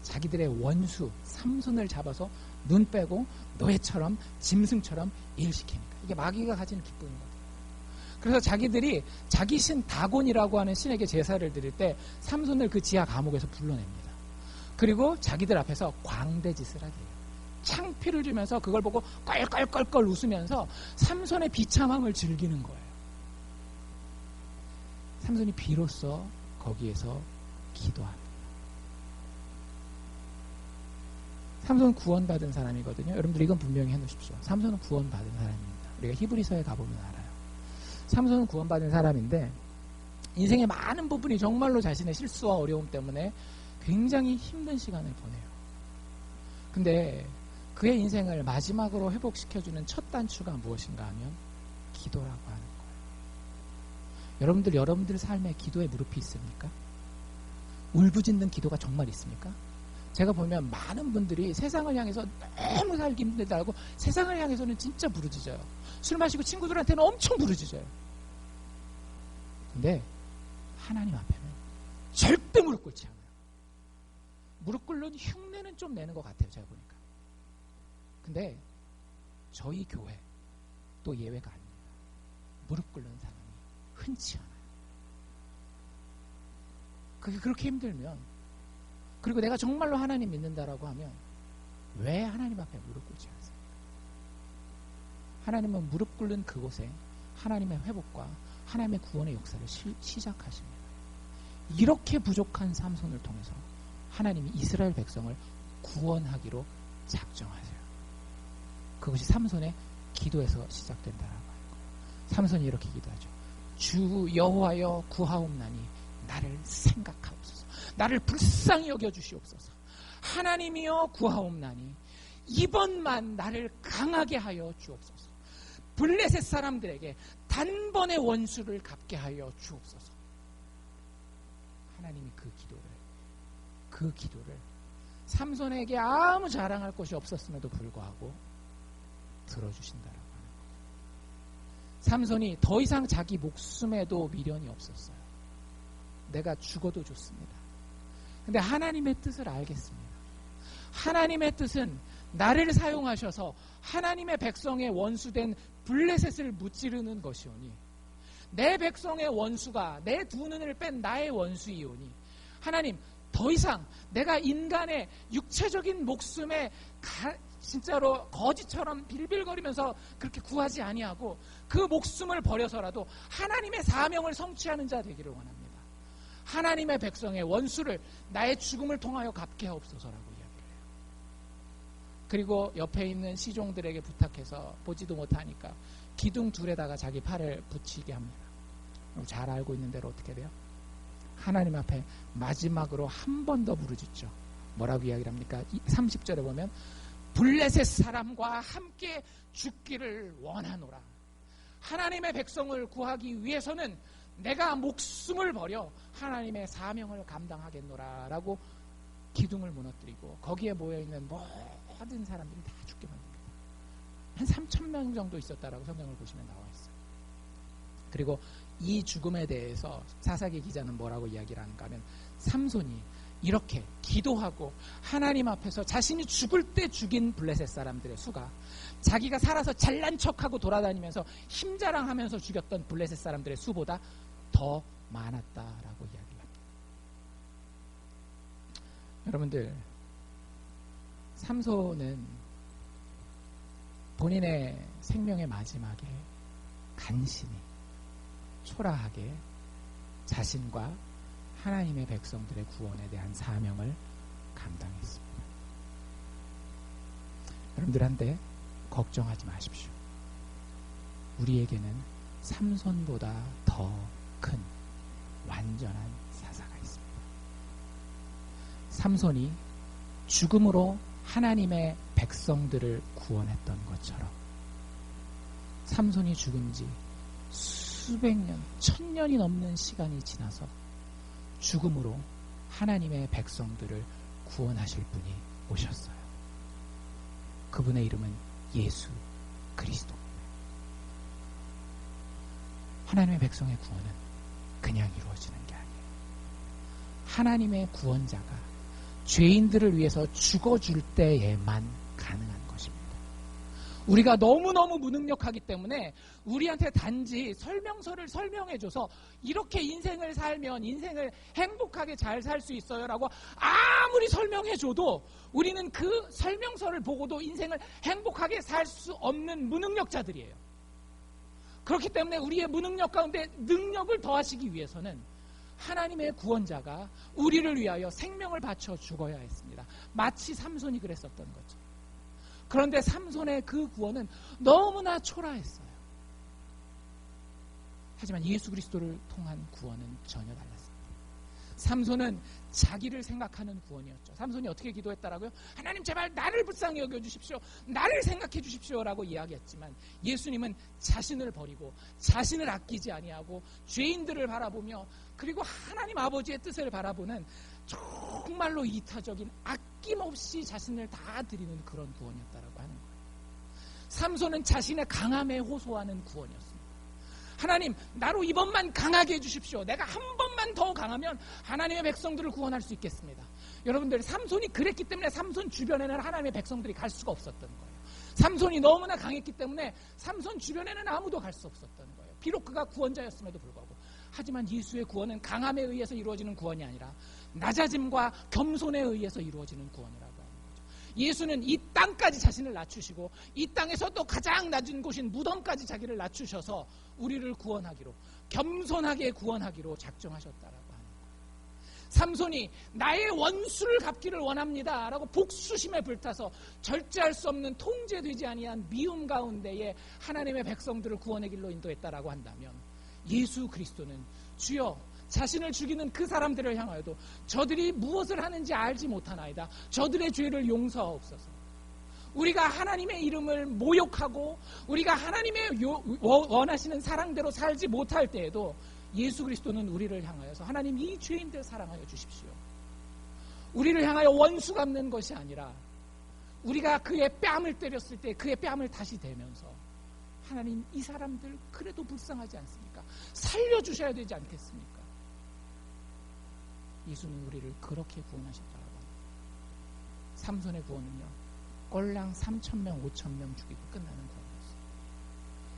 자기들의 원수 삼손을 잡아서 눈 빼고 노예처럼 짐승처럼 일시키니까. 이게 마귀가 가지는 기쁨인 거예요. 그래서 자기들이 자기 신 다곤이라고 하는 신에게 제사를 드릴 때 삼손을 그 지하 감옥에서 불러냅니다. 그리고 자기들 앞에서 광대짓을 하게 해요. 창피를 주면서 그걸 보고 껄껄껄껄 웃으면서 삼손의 비참함을 즐기는 거예요. 삼손이 비로소 거기에서 기도합니다. 삼손은 구원받은 사람이거든요. 여러분들 이건 분명히 해놓으십시오. 삼손은 구원받은 사람입니다. 우리가 히브리서에 가보면 알아요. 삼손은 구원받은 사람인데 인생의 많은 부분이 정말로 자신의 실수와 어려움 때문에 굉장히 힘든 시간을 보내요. 근데 그의 인생을 마지막으로 회복시켜주는 첫 단추가 무엇인가 하면 기도라고 하는 거예요. 여러분들 삶에 기도에 무릎이 있습니까? 울부짖는 기도가 정말 있습니까? 제가 보면 많은 분들이 세상을 향해서 너무 살기 힘들다고 세상을 향해서는 진짜 부르짖어요. 술 마시고 친구들한테는 엄청 부르짖어요. 근데 하나님 앞에는 절대 무릎 꿇지 않아요. 무릎 꿇는 흉내는 좀 내는 것 같아요. 제가 보니까. 근데 저희 교회 또 예외가 아닙니다. 무릎 꿇는 사람이 흔치 않아요. 그게 그렇게 힘들면, 그리고 내가 정말로 하나님 믿는다라고 하면 왜 하나님 앞에 무릎 꿇지 않습니까? 하나님은 무릎 꿇는 그곳에 하나님의 회복과 하나님의 구원의 역사를 시작하십니다. 이렇게 부족한 삼손을 통해서 하나님이 이스라엘 백성을 구원하기로 작정하세요. 그것이 삼손의 기도에서 시작된다라고 하는 거예요. 삼손이 이렇게 기도하죠. 주 여호와여 구하옵나니 나를 생각하옵소서. 나를 불쌍히 여겨주시옵소서. 하나님이여 구하옵나니 이번만 나를 강하게 하여 주옵소서. 블레셋 사람들에게 단번에 원수를 갚게 하여 주옵소서. 하나님이 그 기도를 삼손에게 아무 자랑할 것이 없었음에도 불구하고 들어주신다라고 하는 거예요. 삼손이 더 이상 자기 목숨에도 미련이 없었어요. 내가 죽어도 좋습니다. 근데 하나님의 뜻을 알겠습니다. 하나님의 뜻은 나를 사용하셔서 하나님의 백성의 원수된 블레셋을 무찌르는 것이오니, 내 백성의 원수가 내 두 눈을 뺀 나의 원수이오니, 하나님 더 이상 내가 인간의 육체적인 목숨에 진짜로 거지처럼 빌빌거리면서 그렇게 구하지 아니하고 그 목숨을 버려서라도 하나님의 사명을 성취하는 자 되기를 원합니다. 하나님의 백성의 원수를 나의 죽음을 통하여 갚게 하옵소서라고 이야기를 해요. 그리고 옆에 있는 시종들에게 부탁해서 보지도 못하니까 기둥 둘에다가 자기 팔을 붙이게 합니다. 잘 알고 있는 대로 어떻게 돼요? 하나님 앞에 마지막으로 한 번 더 부르짖죠. 뭐라고 이야기를 합니까? 30절에 보면 블레셋 사람과 함께 죽기를 원하노라. 하나님의 백성을 구하기 위해서는 내가 목숨을 버려 하나님의 사명을 감당하겠노라 라고 기둥을 무너뜨리고 거기에 모여있는 모든 사람들이 다 죽게 만듭니다. 한 3,000명 정도 있었다라고 성경을 보시면 나와 있어요. 그리고 이 죽음에 대해서 사사기 기자는 뭐라고 이야기를 하는가 하면, 삼손이 이렇게 기도하고 하나님 앞에서 자신이 죽을 때 죽인 블레셋 사람들의 수가 자기가 살아서 잘난 척하고 돌아다니면서 힘자랑하면서 죽였던 블레셋 사람들의 수보다 더 많았다라고 이야기를 합니다. 여러분들, 삼손은 본인의 생명의 마지막에 간신히 초라하게 자신과 하나님의 백성들의 구원에 대한 사명을 감당했습니다. 여러분들한테 걱정하지 마십시오. 우리에게는 삼손보다 더 큰 완전한 사사가 있습니다. 삼손이 죽음으로 하나님의 백성들을 구원했던 것처럼 삼손이 죽은 지 수백 년, 1000년이 넘는 시간이 지나서 죽음으로 하나님의 백성들을 구원하실 분이 오셨어요. 그분의 이름은 예수 그리스도입니다. 하나님의 백성의 구원은 그냥 이루어지는 게 아니에요. 하나님의 구원자가 죄인들을 위해서 죽어줄 때에만 가능한 것입니다. 우리가 너무너무 무능력하기 때문에 우리한테 단지 설명서를 설명해줘서 이렇게 인생을 살면 인생을 행복하게 잘 살 수 있어요 라고 아무리 설명해줘도 우리는 그 설명서를 보고도 인생을 행복하게 살 수 없는 무능력자들이에요. 그렇기 때문에 우리의 무능력 가운데 능력을 더하시기 위해서는 하나님의 구원자가 우리를 위하여 생명을 바쳐 죽어야 했습니다. 마치 삼손이 그랬었던 거죠. 그런데 삼손의 그 구원은 너무나 초라했어요. 하지만 예수 그리스도를 통한 구원은 전혀 달랐습니다. 삼손은 자기를 생각하는 구원이었죠. 삼손이 어떻게 기도했다라고요? 하나님 제발 나를 불쌍히 여겨주십시오. 나를 생각해 주십시오라고 이야기했지만 예수님은 자신을 버리고 자신을 아끼지 아니하고 죄인들을 바라보며 그리고 하나님 아버지의 뜻을 바라보는 정말로 이타적인 아낌없이 자신을 다 드리는 그런 구원이었다라고 하는 거예요. 삼손은 자신의 강함에 호소하는 구원이었습니다. 하나님 나로 이번만 강하게 해주십시오. 내가 한 번만 더 강하면 하나님의 백성들을 구원할 수 있겠습니다. 여러분들 삼손이 그랬기 때문에 삼손 주변에는 하나님의 백성들이 갈 수가 없었던 거예요. 삼손이 너무나 강했기 때문에 삼손 주변에는 아무도 갈 수 없었던 거예요. 비록 그가 구원자였음에도 불구하고. 하지만 예수의 구원은 강함에 의해서 이루어지는 구원이 아니라 낮아짐과 겸손에 의해서 이루어지는 구원이라고 하는 거죠. 예수는 이 땅까지 자신을 낮추시고 이 땅에서 또 가장 낮은 곳인 무덤까지 자기를 낮추셔서 우리를 구원하기로 겸손하게 구원하기로 작정하셨다라고 하는 거예요. 삼손이 나의 원수를 갚기를 원합니다 라고 복수심에 불타서 절제할 수 없는 통제되지 아니한 미움 가운데에 하나님의 백성들을 구원의 길로 인도했다라고 한다면 예수 그리스도는 주여 자신을 죽이는 그 사람들을 향하여도 저들이 무엇을 하는지 알지 못하나이다. 저들의 죄를 용서하옵소서. 우리가 하나님의 이름을 모욕하고 우리가 하나님의 원하시는 사랑대로 살지 못할 때에도 예수 그리스도는 우리를 향하여서 하나님 이 죄인들 사랑하여 주십시오. 우리를 향하여 원수 갚는 것이 아니라 우리가 그의 뺨을 때렸을 때 그의 뺨을 다시 대면서 하나님 이 사람들 그래도 불쌍하지 않습니까? 살려주셔야 되지 않겠습니까? 예수는 우리를 그렇게 구원하셨다라고 합니다. 삼손의 구원은요 꼴랑 3,000명 5,000명 죽이고 끝나는 구원이었어요.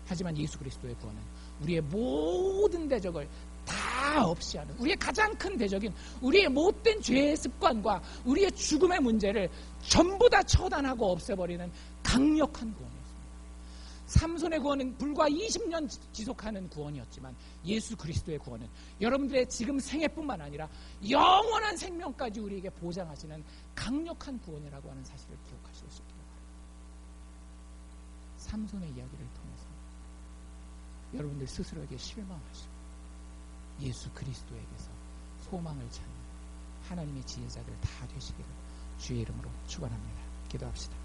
하지만 예수 그리스도의 구원은 우리의 모든 대적을 다 없이 하는 우리의 가장 큰 대적인 우리의 못된 죄의 습관과 우리의 죽음의 문제를 전부 다 처단하고 없애버리는 강력한 구원이었습니다. 삼손의 구원은 불과 20년 지속하는 구원이었지만 예수 그리스도의 구원은 여러분들의 지금 생애뿐만 아니라 영원한 생명까지 우리에게 보장하시는 강력한 구원이라고 하는 사실을 기억하실 수 있기를 바랍니다. 삼손의 이야기를 통해서 여러분들 스스로에게 실망하시고 예수 그리스도에게서 소망을 찾는 하나님의 지혜자들 다 되시기를 주의 이름으로 축원합니다. 기도합시다.